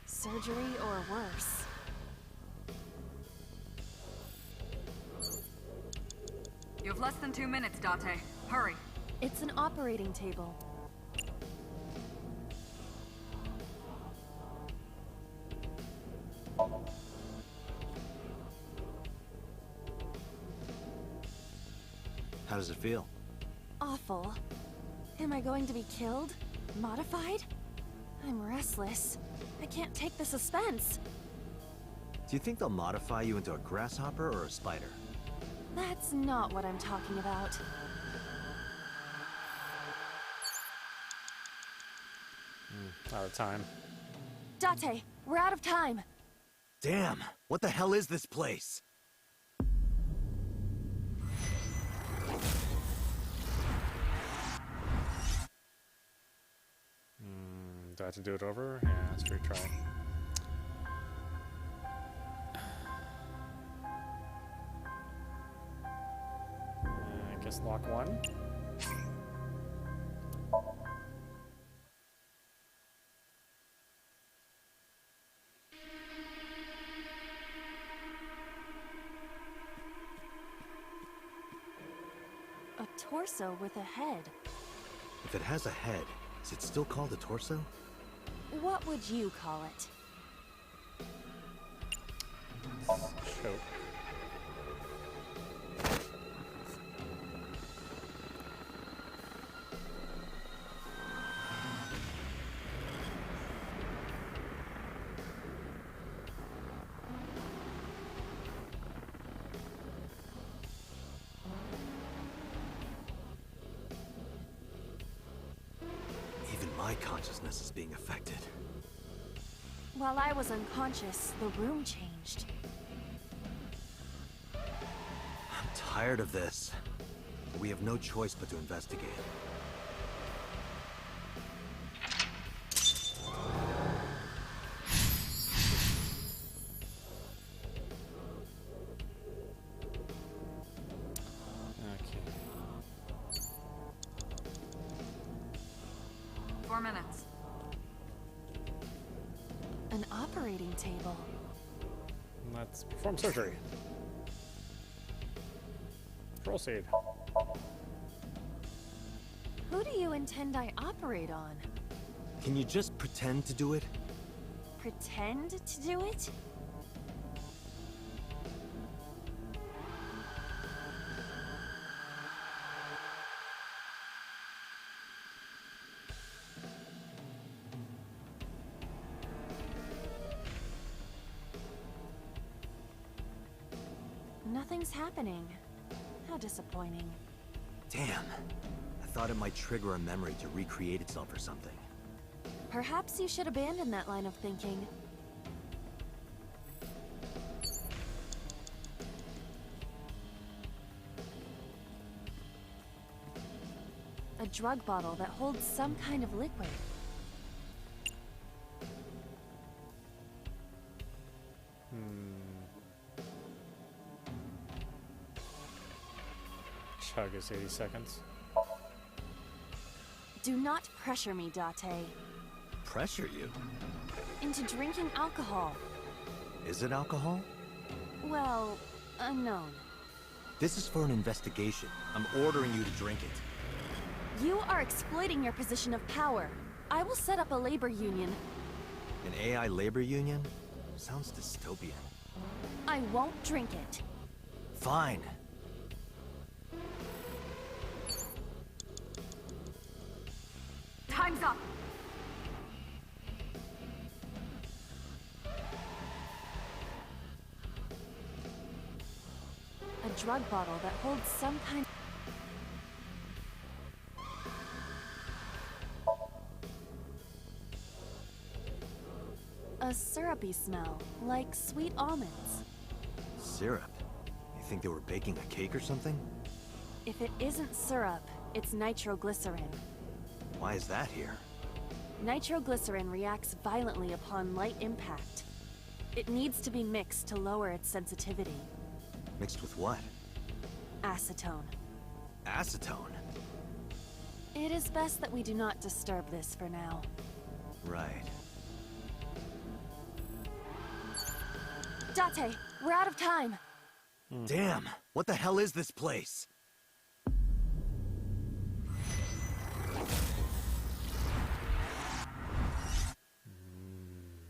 Surgery or worse. You have less than 2 minutes, Date. Hurry. It's an operating table. How does it feel? Awful. Am I going to be killed? Modified? I'm restless. I can't take the suspense. Do you think they'll modify you into a grasshopper or a spider? That's not what I'm talking about. Out of time. Date, we're out of time. Damn! What the hell is this place? Do I have to do it over? Yeah, let's retry. I guess lock 1. A torso with a head. If it has a head, is it still called a torso? What would you call it? Choke. Even my consciousness is being affected. While I was unconscious, the room changed. I'm tired of this. But we have no choice but to investigate. operating table. Let's perform surgery. Proceed. Who do you intend I operate on? Can you just pretend to do it? Pretend to do it? Nothing's happening. How disappointing. Damn. I thought it might trigger a memory to recreate itself or something. Perhaps you should abandon that line of thinking. A drug bottle that holds some kind of liquid. Chug is 80 seconds. Do not pressure me, Date. Pressure you? Into drinking alcohol. Is it alcohol? Well, unknown. This is for an investigation. I'm ordering you to drink it. You are exploiting your position of power. I will set up a labor union. An AI labor union? Sounds dystopian. I won't drink it. Fine. Time's up. A drug bottle that holds some kind. A syrupy smell, like sweet almonds. Syrup? You think they were baking a cake or something? If it isn't syrup, it's nitroglycerin. Why is that here? Nitroglycerin reacts violently upon light impact. It needs to be mixed to lower its sensitivity. Mixed with what? Acetone. Acetone? It is best that we do not disturb this for now. Right. Date, we're out of time. Damn! What the hell is this place?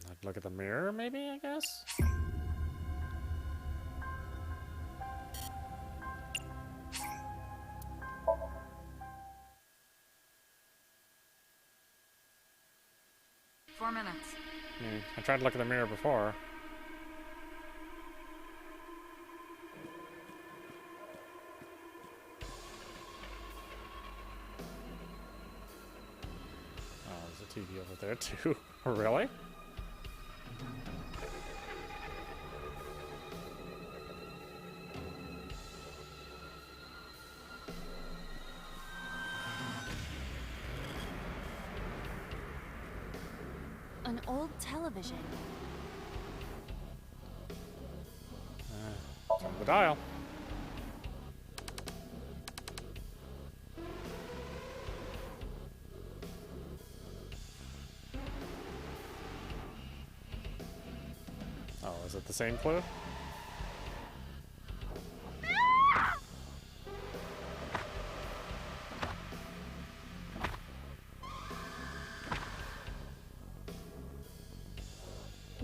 I'd look at the mirror, maybe, I guess? Four minutes. I tried to look at the mirror before. Oh, there's a TV over there too. Really? An old television. Turn the dial. Oh, is it the same clue?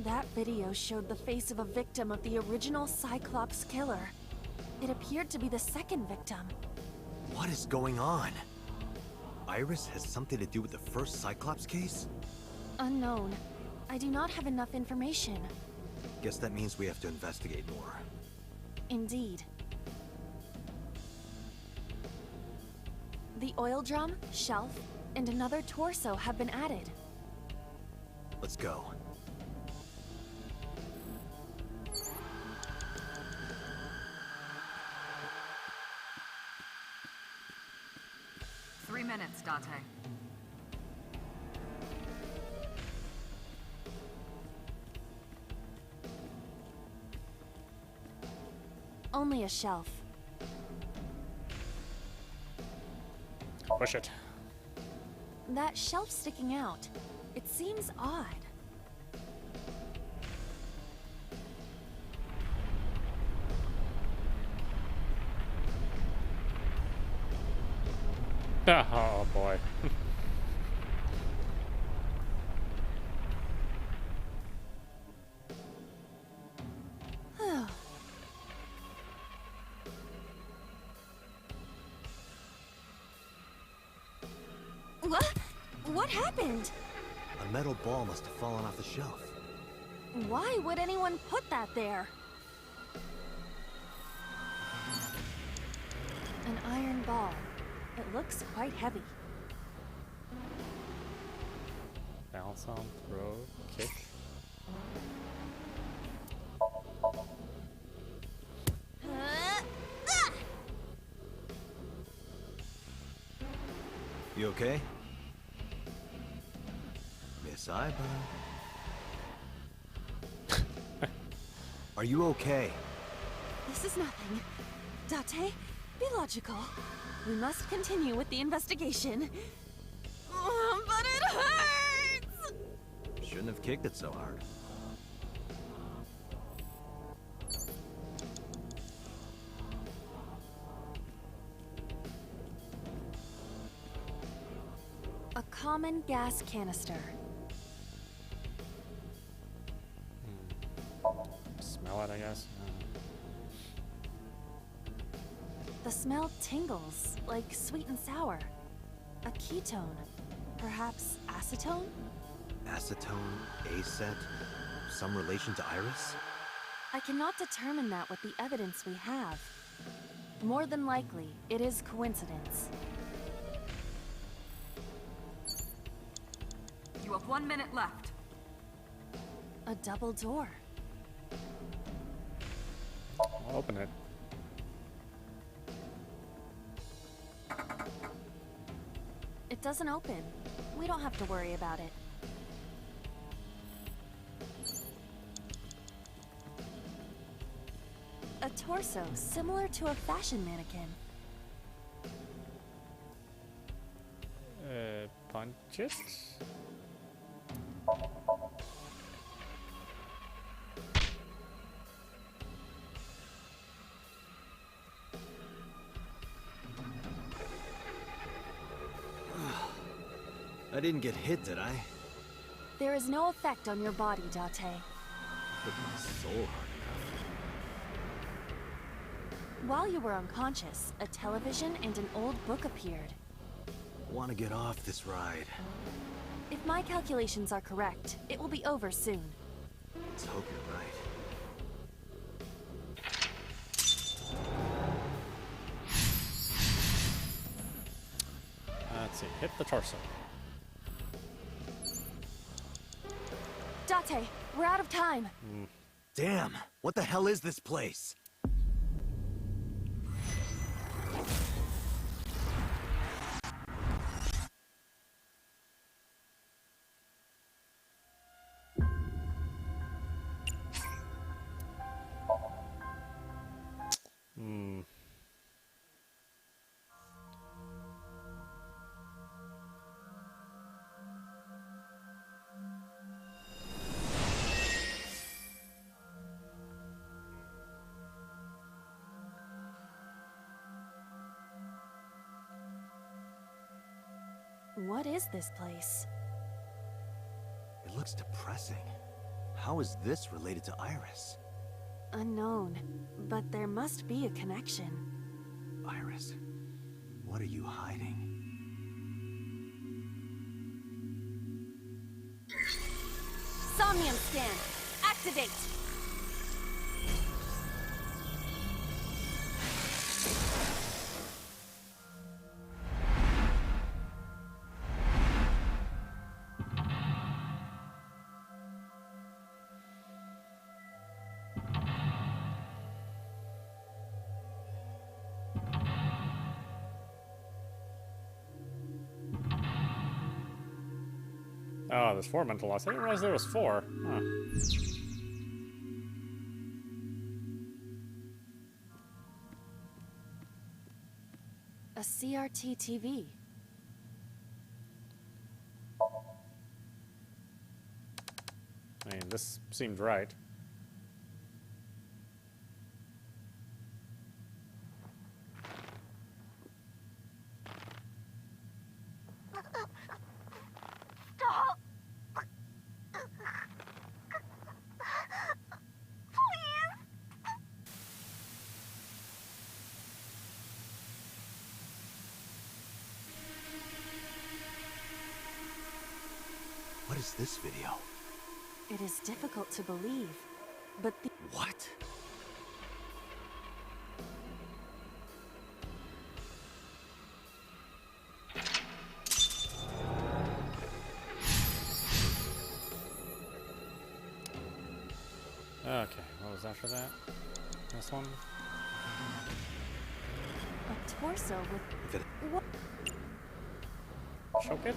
That video showed the face of a victim of the original Cyclops killer. It appeared to be the second victim. What is going on? Iris has something to do with the first Cyclops case? Unknown. I do not have enough information. Guess that means we have to investigate more. Indeed. The oil drum, shelf, and another torso have been added. Let's go. Minutes, Date. Only a shelf. Push it. That shelf sticking out. It seems odd. Oh boy. What happened? A metal ball must have fallen off the shelf. Why would anyone put that there? An iron ball. It looks quite heavy. Bounce on, throw, kick. You okay? Miss Iba. Are you okay? This is nothing. Date, be logical. We must continue with the investigation. But it hurts! Shouldn't have kicked it so hard. A common gas canister. Smell it, I guess. The smell tingles, like sweet and sour. A ketone. Perhaps acetone? Acetone, acet, some relation to Iris? I cannot determine that with the evidence we have. More than likely, it is coincidence. You have 1 minute left. A double door. I'll open it. It doesn't open. We don't have to worry about it. A torso similar to a fashion mannequin. Punch it? I didn't get hit, did I? There is no effect on your body, Date. Hit my soul hard enough. While you were unconscious, a television and an old book appeared. Want to get off this ride. If my calculations are correct, it will be over soon. Let's hope you're right. Let's see. Hit the torso. Date, we're out of time. Damn, what the hell is this place? What is this place? It looks depressing. How is this related to Iris? Unknown, but there must be a connection. Iris, what are you hiding? Somnium scan, activate! Oh, there's 4 mental loss. I didn't realize there was 4. Huh. A CRT TV. I mean, this seemed right. is this video? It is difficult to believe, but the— What? Okay, what was after that? This one? a torso with— what? Choke it?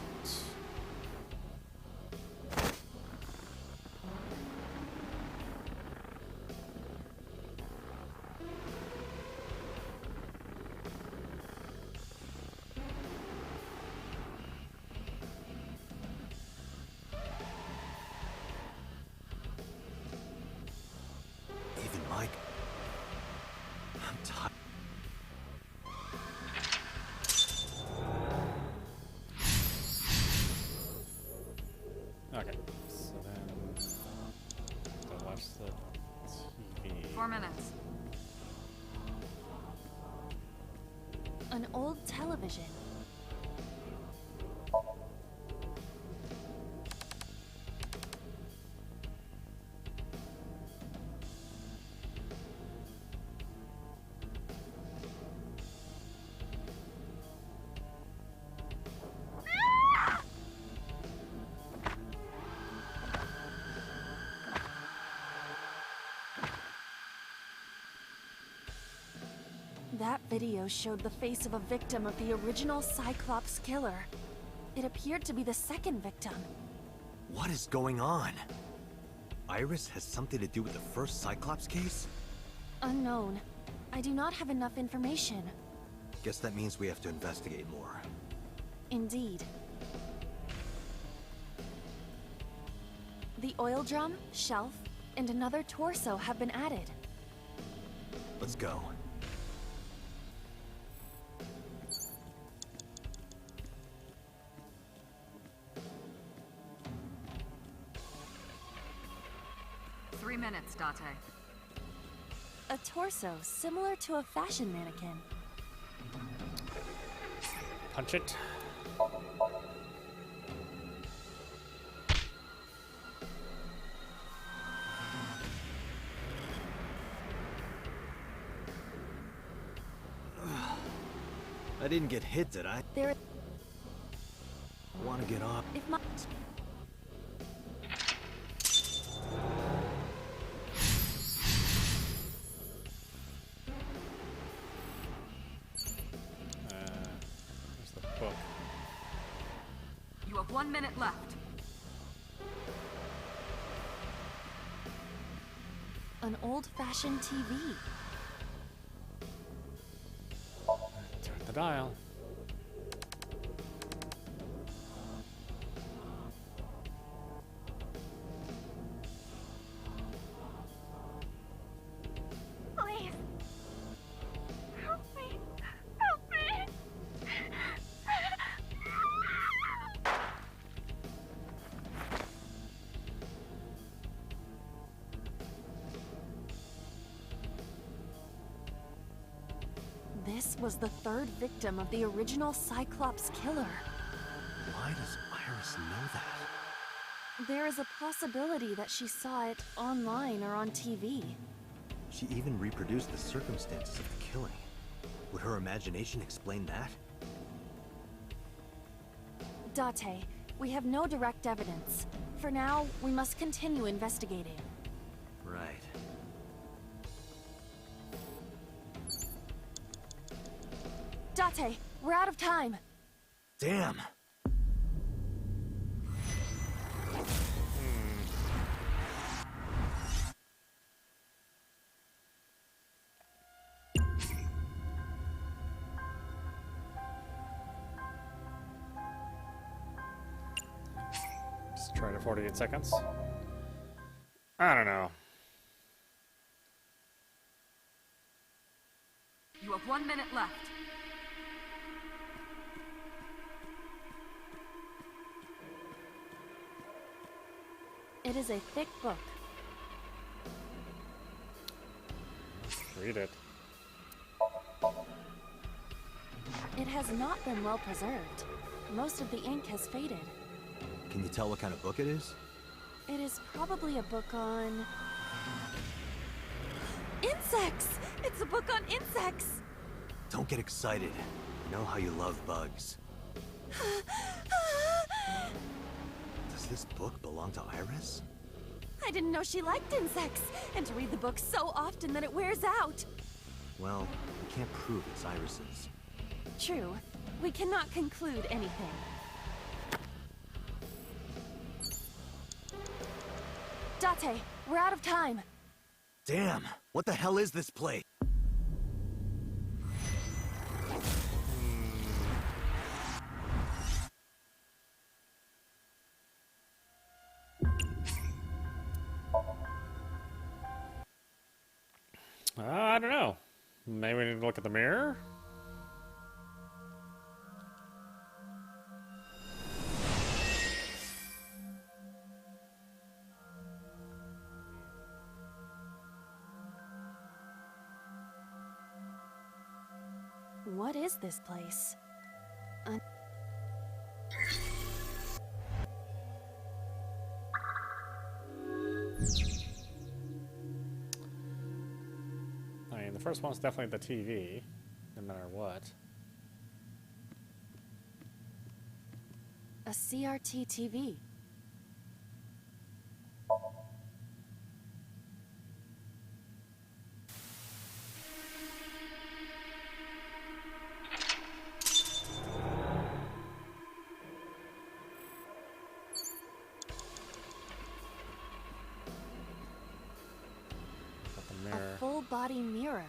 Even Mike. I'm tired. Okay, so then to watch the TV. 4 minutes. An old television. That video showed the face of a victim of the original Cyclops killer. It appeared to be the second victim. What is going on? Iris has something to do with the first Cyclops case? Unknown. I do not have enough information. Guess that means we have to investigate more. Indeed. The oil drum, shelf, and another torso have been added. Let's go. Minutes, Date. A torso similar to a fashion mannequin. Punch it. I didn't get hit, did I? There. I want to get off. If my. You have 1 minute left. An old-fashioned TV. Turn the dial. Please. Help me. Help me. This was the third victim of the original Cyclops killer. Why does Iris know that? There is a possibility that she saw it online or on TV. She even reproduced the circumstances of the killing. Would her imagination explain that? Date, we have no direct evidence. For now, we must continue investigating. Right. Date, we're out of time. Damn. Just try to 48 seconds. I don't know. You have 1 minute left. It is a thick book. Read it. It has not been well preserved. Most of the ink has faded. Can you tell what kind of book it is? It is probably a book on... insects! It's a book on insects! Don't get excited. I know how you love bugs. Does this book belong to Iris? I didn't know she liked insects, and to read the book so often that it wears out. Well, we can't prove it's Iris's. True. We cannot conclude anything. Date, we're out of time. Damn! What the hell is this place? I don't know. Maybe we need to look at the mirror? What is this place? I mean, the first one's definitely the TV, no matter what. A CRT TV. A full-body mirror.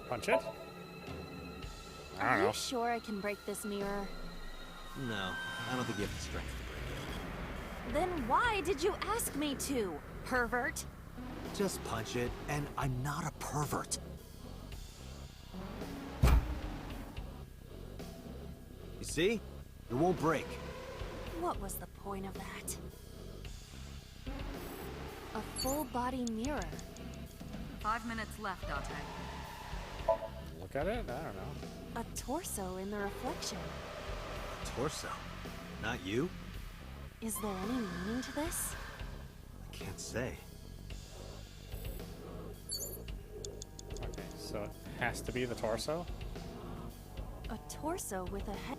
Punch it? I don't Are know. you sure I can break this mirror? No, I don't think you have the strength to break Then why did you ask me to, pervert? it. Just punch it, and I'm not a pervert. You see? It won't break. What was the point of that? A full-body mirror. 5 minutes left, Date. Look at it? I don't know. A torso in the reflection. Torso. Not you? Is there any meaning to this? I can't say. Okay, so it has to be the torso? A torso with a head.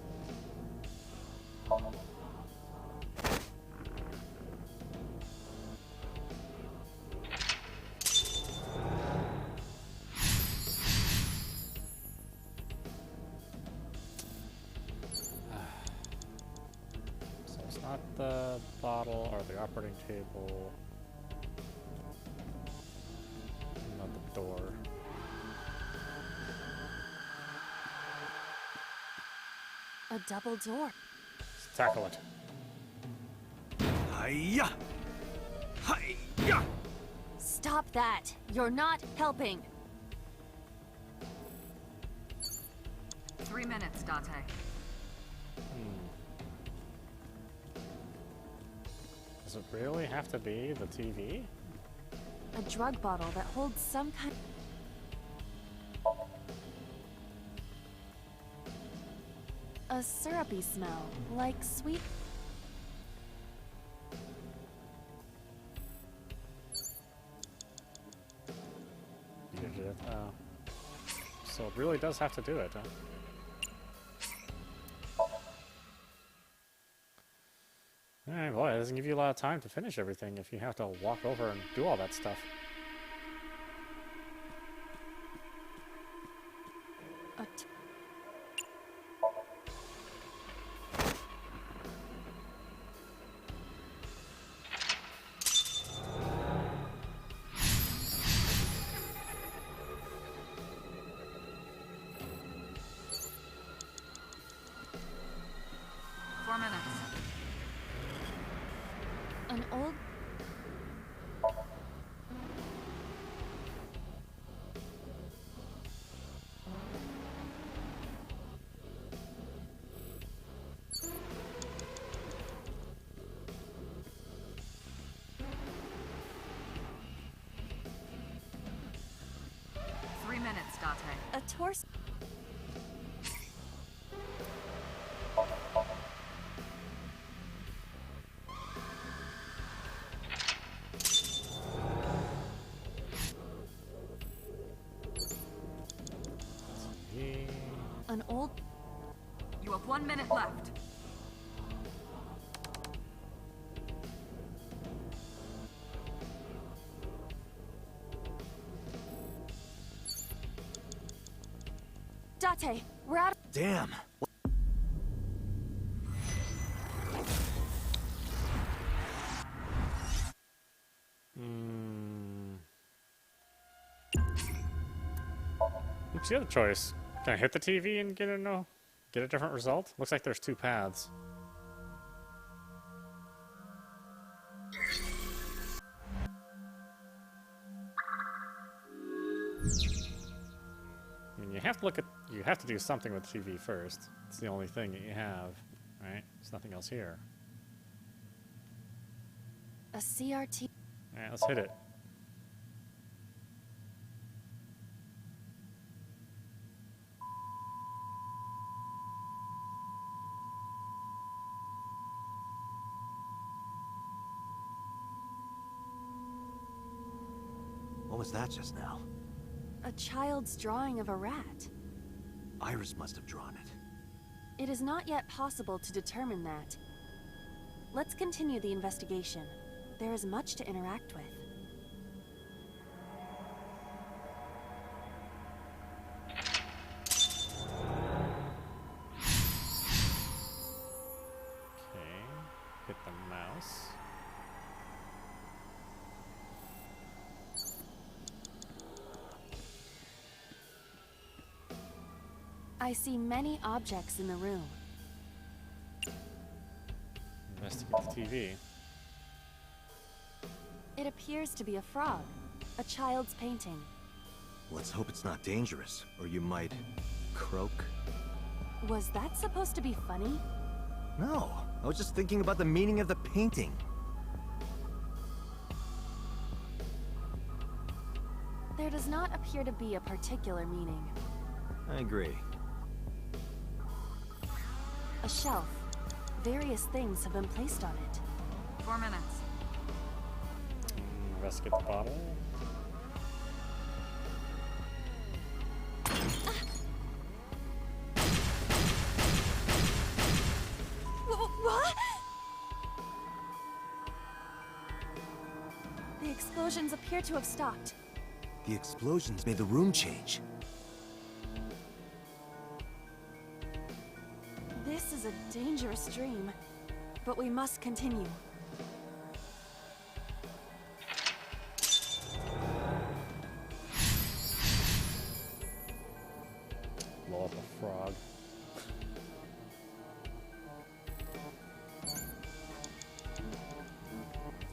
So it's not the bottle or the operating table. Not the door. A double door. Let's tackle it. Hiya! Hiya! Stop that! You're not helping! 3 minutes, Date. Does it really have to be the TV? A drug bottle that holds some kind. A syrupy smell, like sweet. You did it. Oh. So it really does have to do it, huh? Alright, boy, it doesn't give you a lot of time to finish everything if you have to walk over and do all that stuff. A An old. Three minutes, Date. A torso. 1 minute left. Date, we're out. Damn. What's the other choice? Can I hit the TV and get a different result? Looks like there's two paths. I mean, you have to do something with the TV first. It's the only thing that you have, right? There's nothing else here. A CRT. Alright, let's hit it. What was that just now? A child's drawing of a rat. Iris must have drawn it. It is not yet possible to determine that. Let's continue the investigation. There is much to interact with. Okay, hit the mouse. I see many objects in the room. Investigate the TV. It appears to be a frog, a child's painting. Let's hope it's not dangerous, or you might croak. Was that supposed to be funny? No, I was just thinking about the meaning of the painting. There does not appear to be a particular meaning. I agree. A shelf. Various things have been placed on it. 4 minutes. Investigate the bottle. What? The explosions appear to have stopped. The explosions made the room change. This is a dangerous dream, but we must continue. Blow up a frog.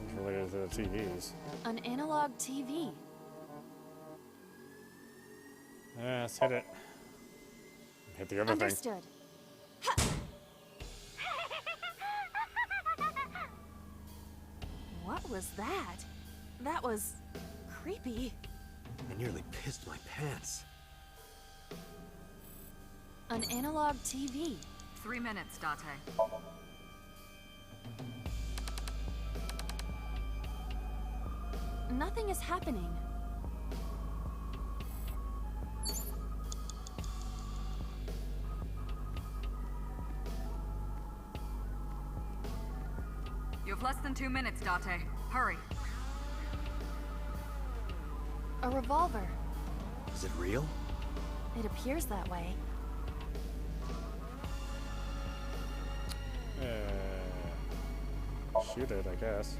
It's related to the TVs. An analog TV. Yeah, let's hit it. Hit the other thing. Understood. What was that? That was creepy. I nearly pissed my pants. An analog TV. 3 minutes, Date. Nothing is happening. You have less than 2 minutes, Date. Hurry. A revolver. Is it real? It appears that way. Shoot it, I guess.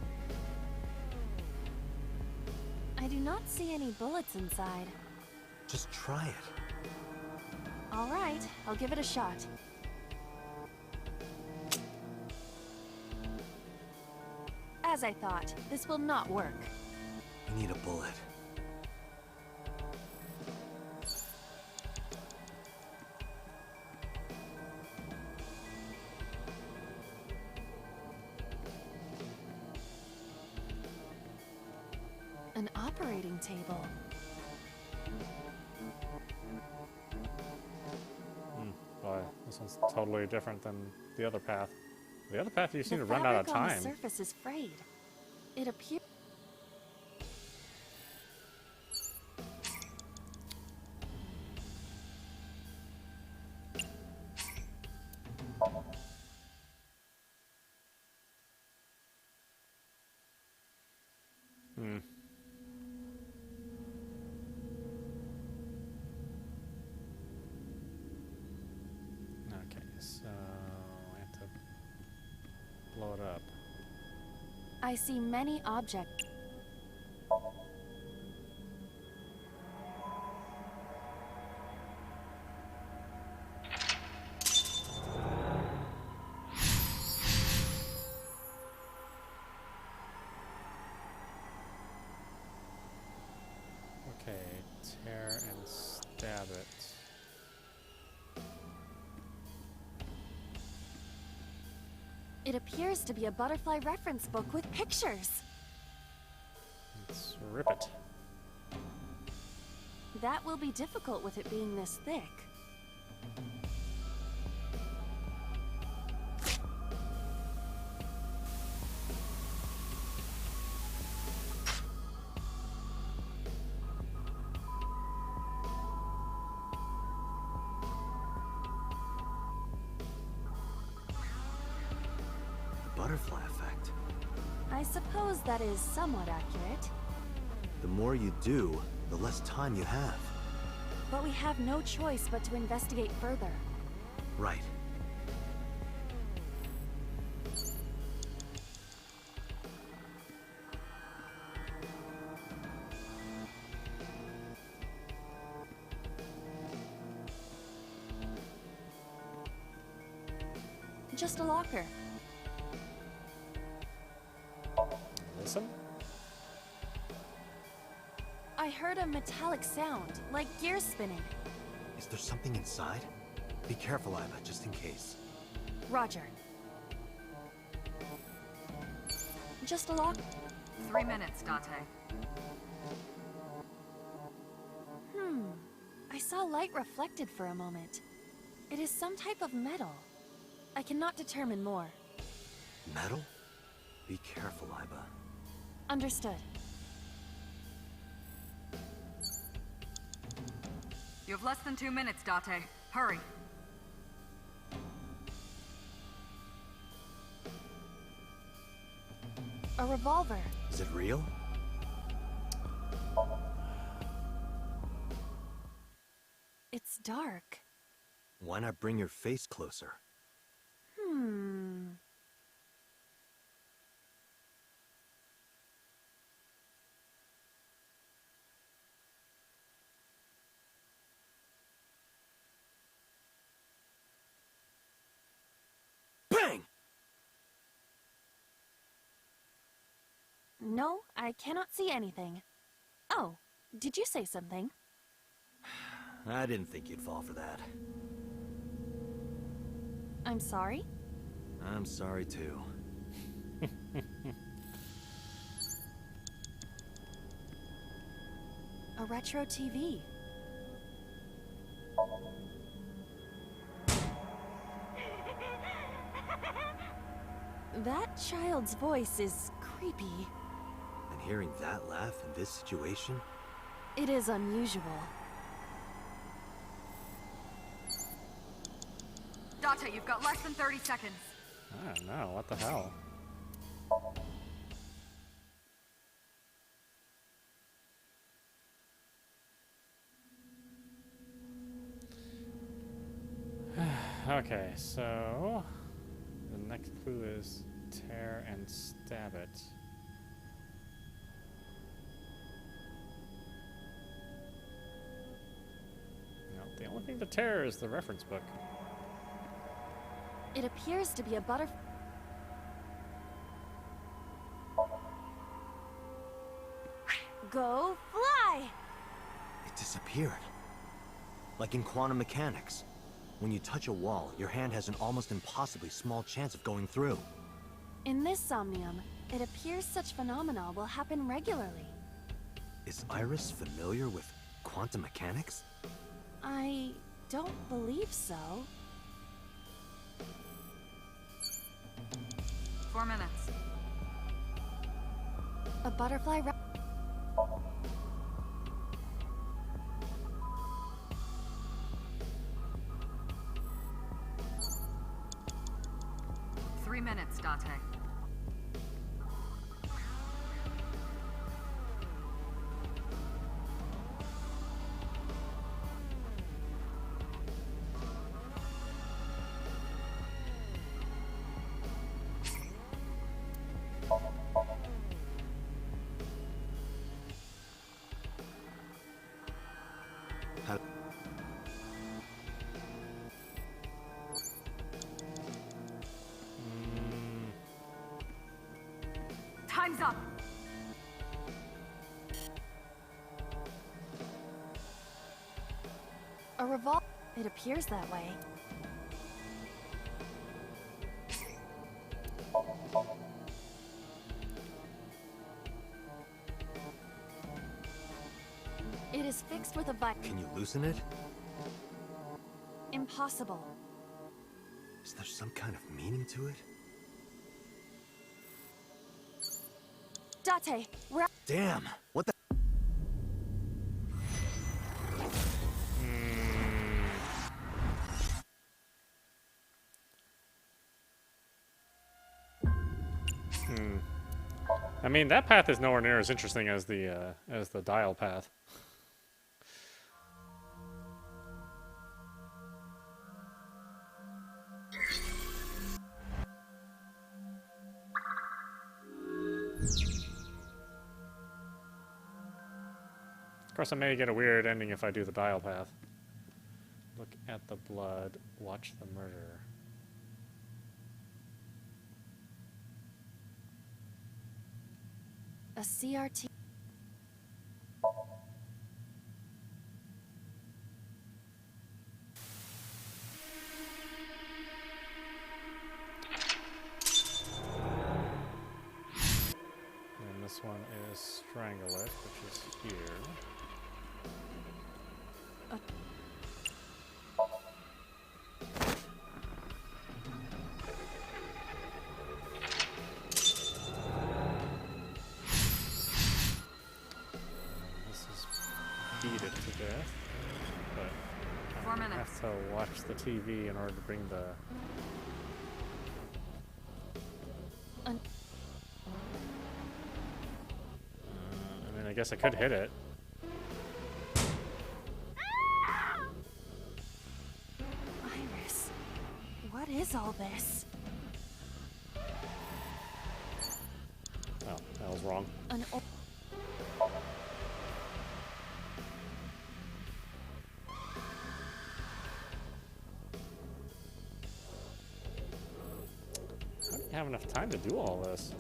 I do not see any bullets inside. Just try it. All right, I'll give it a shot. As I thought, this will not work. I need a bullet. An operating table. Boy, this one's totally different than the other path. The other path, you seem to run out of The fabric on time. the surface is frayed. It appears. Hmm. Okay, so I have to blow it up. I see many objects. Okay, tear and stab it. It appears to be a butterfly reference book with pictures. Let's rip it. That will be difficult with it being this thick. Butterfly effect. I suppose that is somewhat accurate. The more you do, the less time you have. But we have no choice but to investigate further. Right. Just a locker. Listen. I heard a metallic sound, like gears spinning. Is there something inside? Be careful, Iva, just in case. Roger. Just a lock. 3 minutes, Date. I saw light reflected for a moment. It is some type of metal. I cannot determine more. Metal? Be careful, Iva. Understood. You have less than 2 minutes, Date. Hurry. A revolver. Is it real? It's dark. Why not bring your face closer? Bang! No, I cannot see anything. Oh, did you say something? I didn't think you'd fall for that. I'm sorry? I'm sorry too. A retro TV. That child's voice is creepy. And hearing that laugh in this situation? It is unusual. Date, you've got less than 30 seconds. I don't know, what the hell? Okay, so the next clue is tear and stab it. No, the only thing to tear is the reference book. It appears to be a butterfly. Go fly! It disappeared. Like in quantum mechanics. When you touch a wall, your hand has an almost impossibly small chance of going through. In this Somnium, it appears such phenomena will happen regularly. Is Iris familiar with quantum mechanics? I don't believe so. 4 minutes. A butterfly re- Minutes, Date. Time's up! A revolver. It appears that way. It is fixed with a Can you loosen it? Impossible. Is there some kind of meaning to it? Date, we're Damn! What the? I mean, that path is nowhere near as interesting as the dial path. Of course, I may get a weird ending if I do the dial path. Look at the blood, watch the murder. a CRT. And this one is Strangle It, which is here. Beat it to death, but I have to watch the TV in order to bring the... I mean, I guess I could hit it. Iris, what is all this? Oh, that was wrong. How do you have enough time to do all this?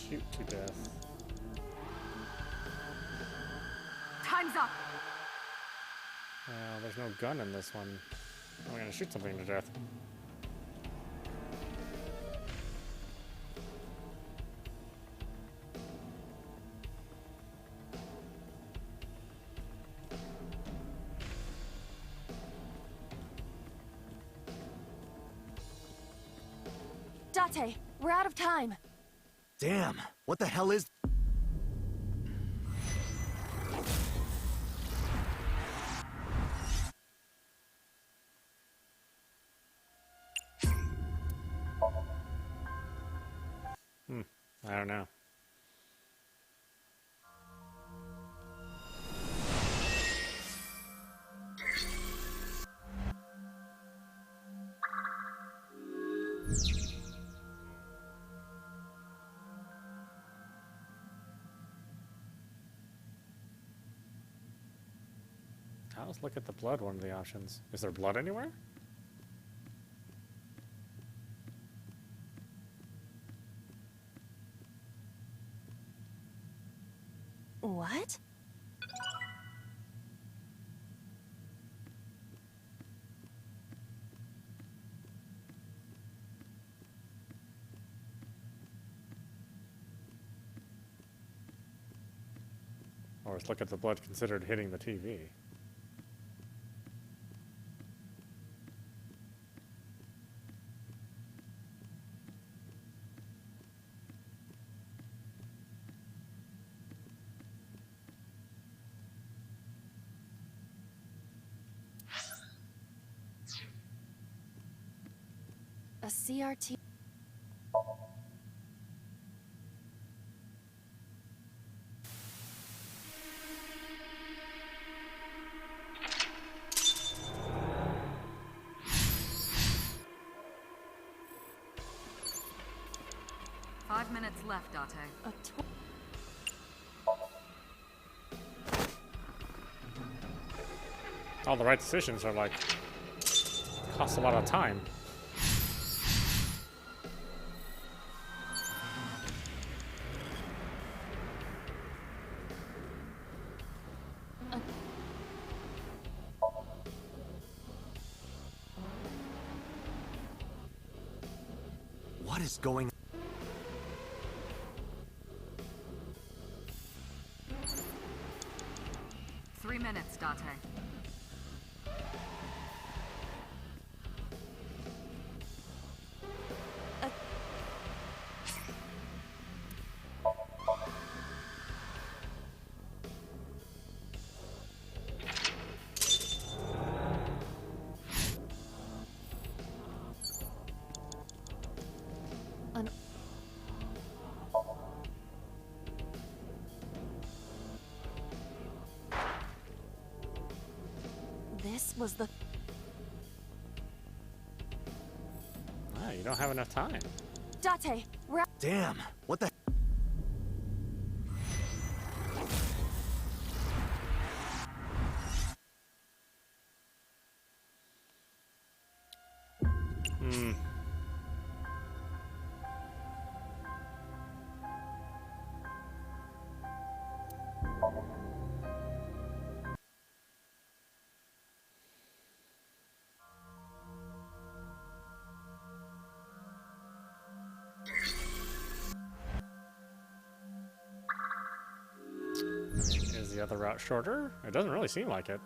Shoot to death. Time's up. There's no gun in this one. I'm gonna shoot something to death. Date, we're out of time. Damn! What the hell is... I don't know. Let's look at the blood, one of the options. Is there blood anywhere? What? Or let's look at the blood considered hitting the TV. A CRT. 5 minutes left, Date. All the right decisions are like cost a lot of time. What is going on? Three minutes, Date. This was the... Ah, you don't have enough time. Date, we're... Damn, what the... Is the other route shorter? It doesn't really seem like it.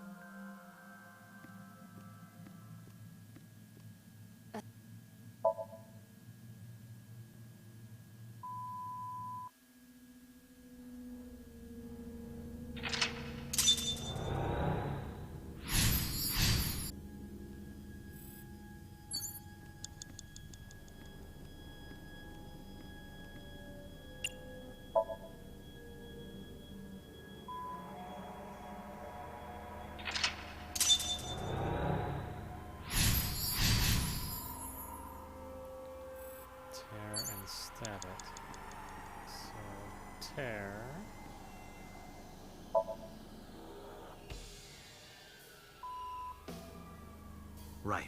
And stab it. So, tear. Right.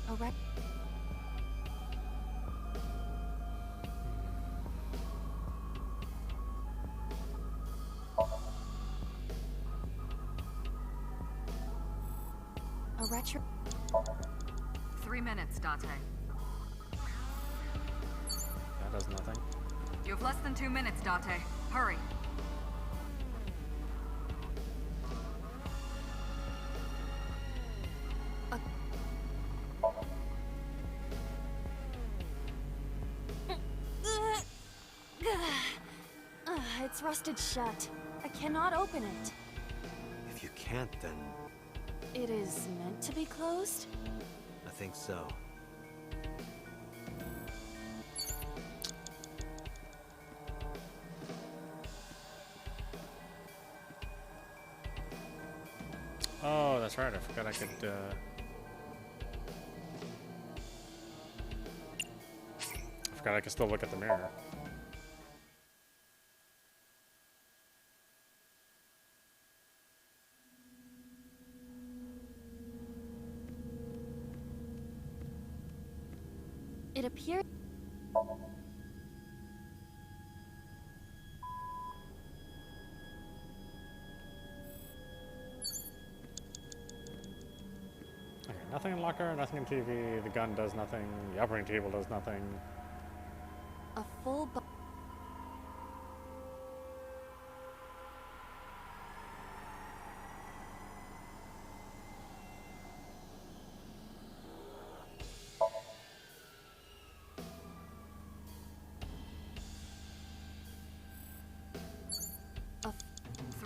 All right. A retro... 3 minutes, Date. That does nothing. You have less than 2 minutes, Date. Hurry. It's rusted shut. I cannot open it. If you can't, then... It is meant to be closed? I think so. Oh, that's right. I forgot I could, I forgot I could still look at the mirror. It appears... Okay, nothing in locker, nothing in TV, the gun does nothing, the operating table does nothing. A full...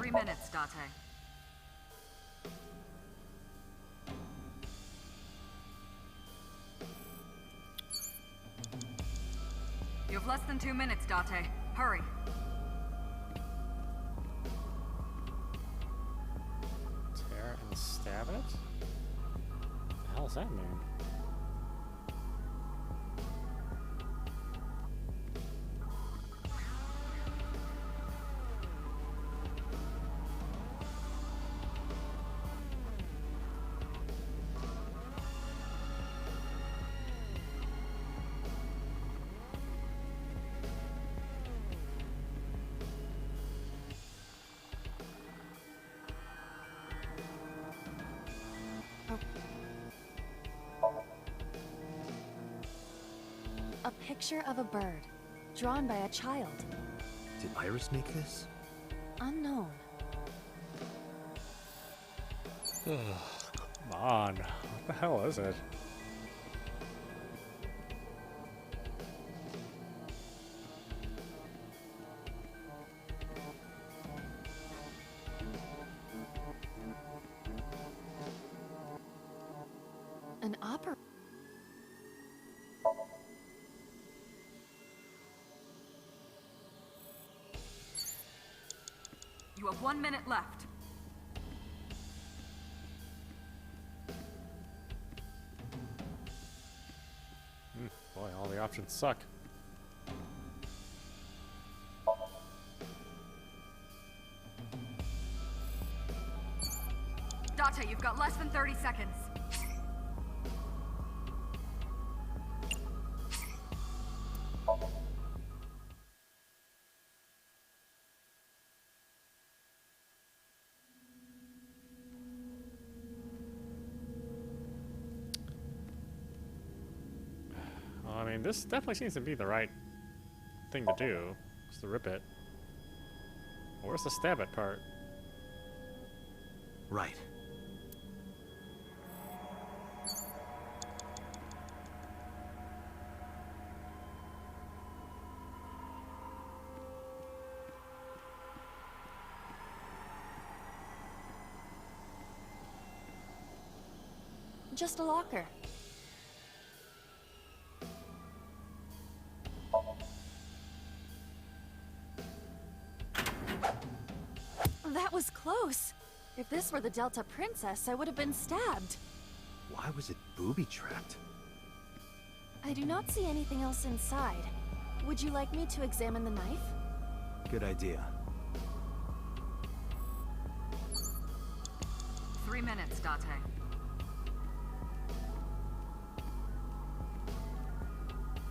Minutes, Date. You have less than 2 minutes, Date. Hurry. hell's that mean? A picture of a bird, drawn by a child. Did Iris make this? Unknown. Come on. What the hell is it? An opera. You have 1 minute left. Boy, all the options suck. Date, you've got less than 30 seconds. I mean, this definitely seems to be the right thing to do, is to rip it. Where's the stab it part? Right. Just a locker. That was close. If this were the Delta Princess, I would have been stabbed. Why was it booby-trapped? I do not see anything else inside. Would you like me to examine the knife? Good idea. 3 minutes, Date.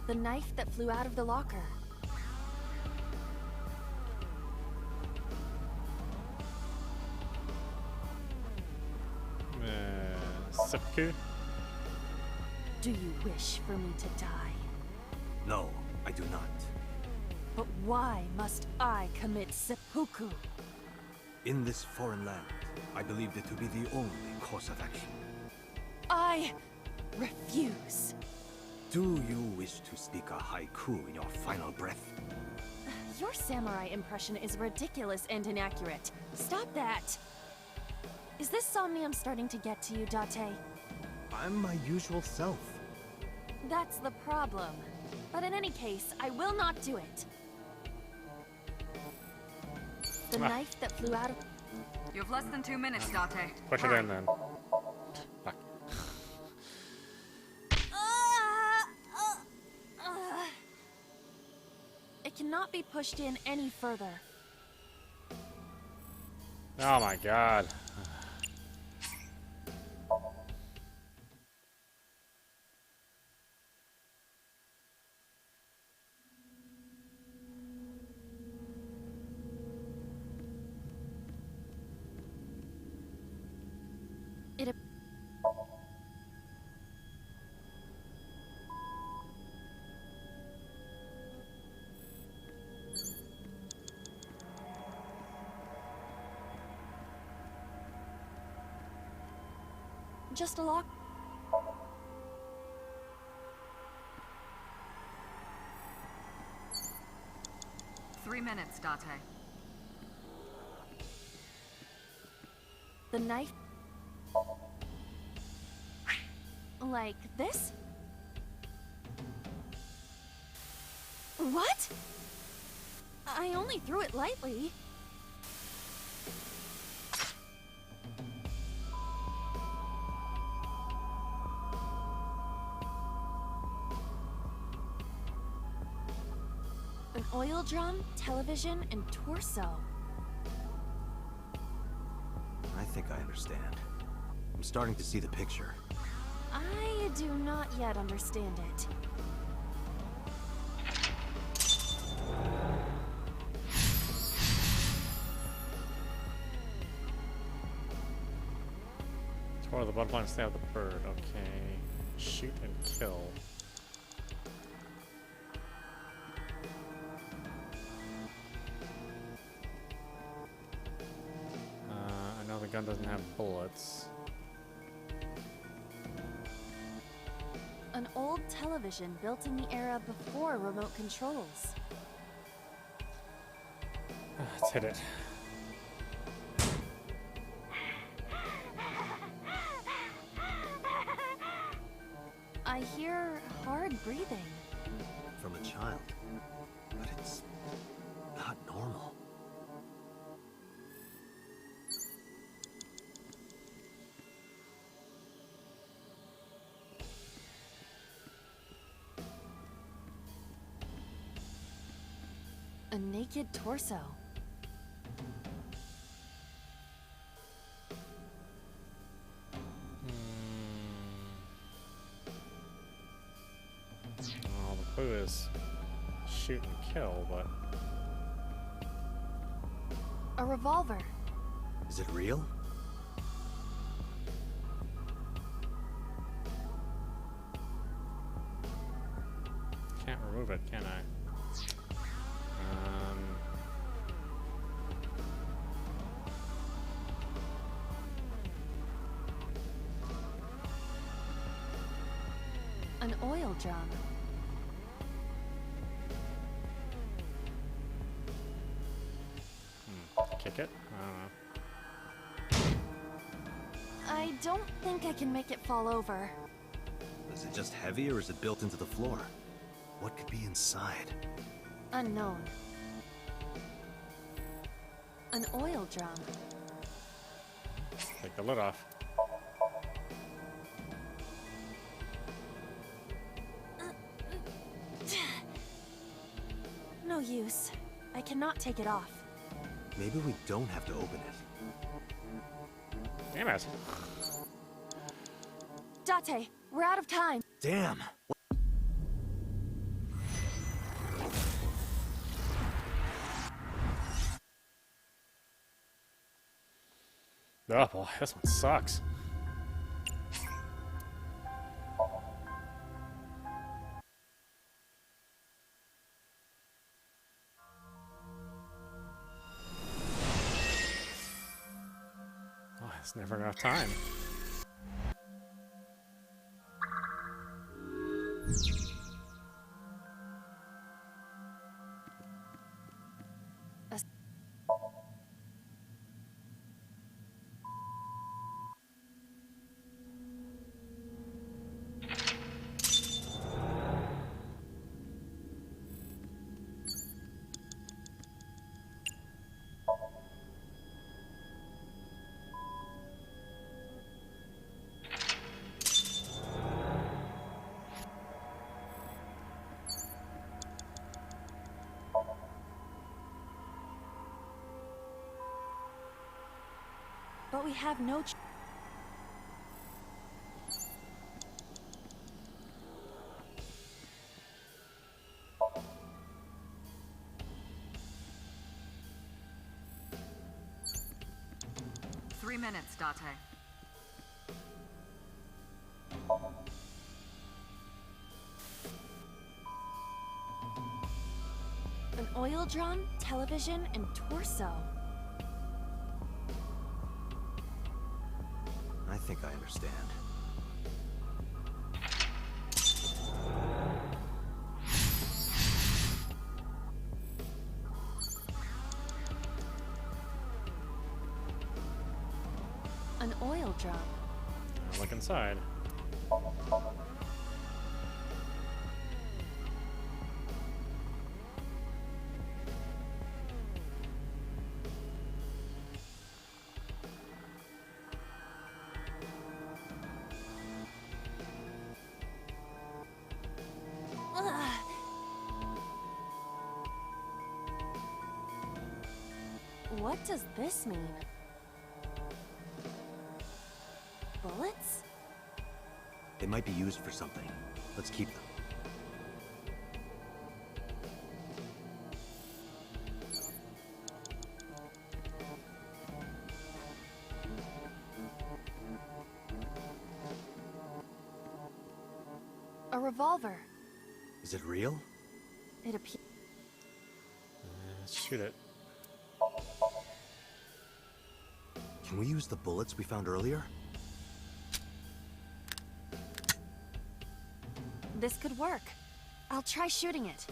The knife that flew out of the locker. Seppuku? Do you wish for me to die? No, I do not. But why must I commit seppuku? In this foreign land, I believed it to be the only course of action. I refuse. Do you wish to speak a haiku in your final breath? Your samurai impression is ridiculous and inaccurate. Stop that! Is this somnium starting to get to you, Date? I'm my usual self. That's the problem. But in any case, I will not do it. The knife that flew out of... You have less than 2 minutes, Date. Push it in then. Fuck. It cannot be pushed in any further. Oh my god. It... Just a lock. 3 minutes, Date. The knife... Like this? What? I only threw it lightly. oil drum, television, and torso. I think I understand. I'm starting to see the picture. I do not yet understand it. Tore the bloodline and stab the bird. Okay. Shoot and kill. I know the gun doesn't have bullets. An old television built in the era before remote controls. Let's hit it. I hear hard breathing. From a child. But it's not normal. A naked torso. Well, the clue is shoot and kill, but A revolver. Is it real? can't remove it, can I? An oil drum. Kick it? I don't think I can make it fall over. Is it just heavy or is it built into the floor? What could be inside? Unknown. An oil drum. Take the lid off. No use. I cannot take it off. Maybe we don't have to open it. Damn it. Date, we're out of time. Damn. Oh boy, this one sucks. Oh, there's never enough time. But we have no 3 minutes, Date. An oil drum, television, and torso. I think I understand. An oil drum. Look inside. What does this mean? Bullets? They might be used for something. Let's keep them. A revolver. Is it real? It appears. Let's shoot it. Can we use the bullets we found earlier? This could work. I'll try shooting it.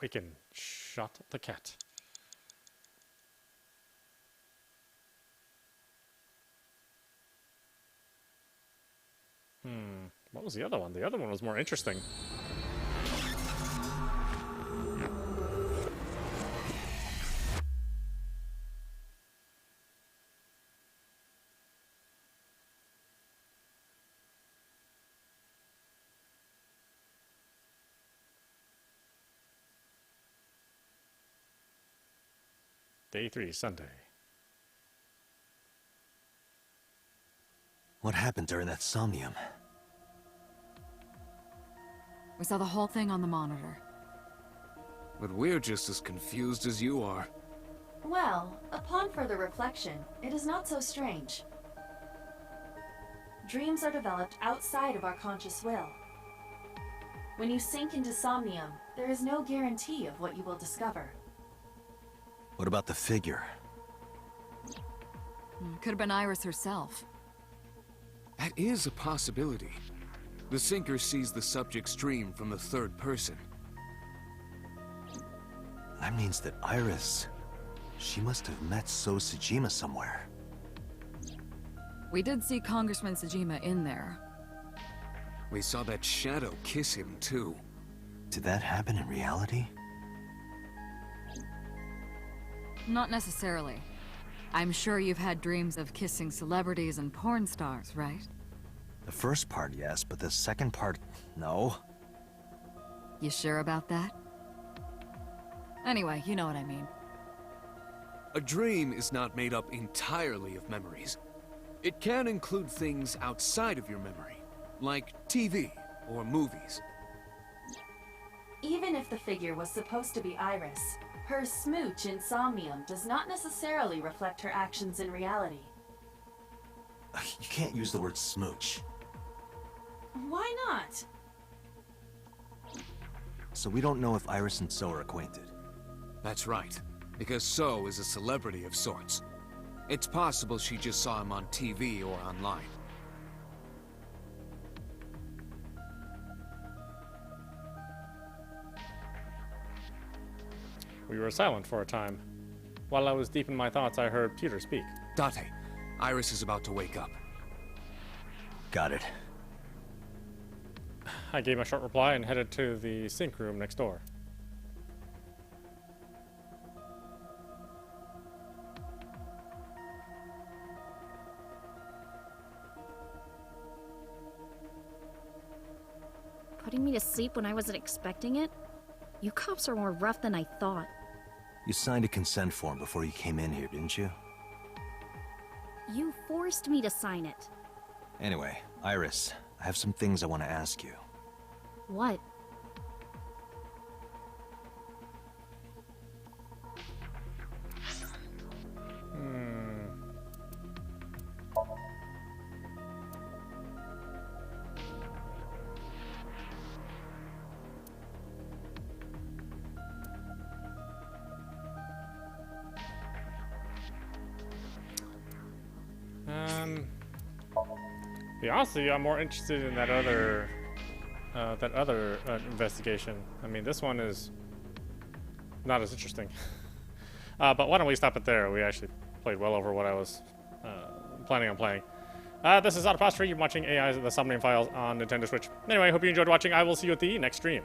Awaken. Shot the cat. What was the other one? The other one was more interesting. Day 3, Sunday. What happened during that somnium? We saw the whole thing on the monitor. But we're just as confused as you are. Well, upon further reflection, it is not so strange. Dreams are developed outside of our conscious will. When you sink into somnium, there is no guarantee of what you will discover. What about the figure? Could have been Iris herself. That is a possibility. The sinker sees the subject's dream from the third person. That means that Iris... she must have met So Sejima somewhere. We did see Congressman Sejima in there. We saw that shadow kiss him, too. Did that happen in reality? Not necessarily. I'm sure you've had dreams of kissing celebrities and porn stars, right? The first part, yes, but the second part, no. You sure about that? Anyway, you know what I mean. A dream is not made up entirely of memories. It can include things outside of your memory, like TV or movies. Even if the figure was supposed to be Iris, her smooch in somnium does not necessarily reflect her actions in reality. You can't use the word smooch. Why not? So we don't know if Iris and So are acquainted. That's right, because So is a celebrity of sorts. It's possible she just saw him on TV or online. We were silent for a time. While I was deep in my thoughts, I heard Peter speak. Date, Iris is about to wake up. Got it. I gave a short reply and headed to the sink room next door. Putting me to sleep when I wasn't expecting it? You cops are more rough than I thought. You signed a consent form before you came in here, didn't you? You forced me to sign it. Anyway, Iris, I have some things I want to ask you. What? Yeah, honestly, I'm more interested in that other investigation. I mean, this one is not as interesting. But why don't we stop it there? We actually played well over what I was planning on playing. This is audap. You're watching AI's The Somnium Files on Nintendo Switch. Anyway, I hope you enjoyed watching. I will see you at the next stream.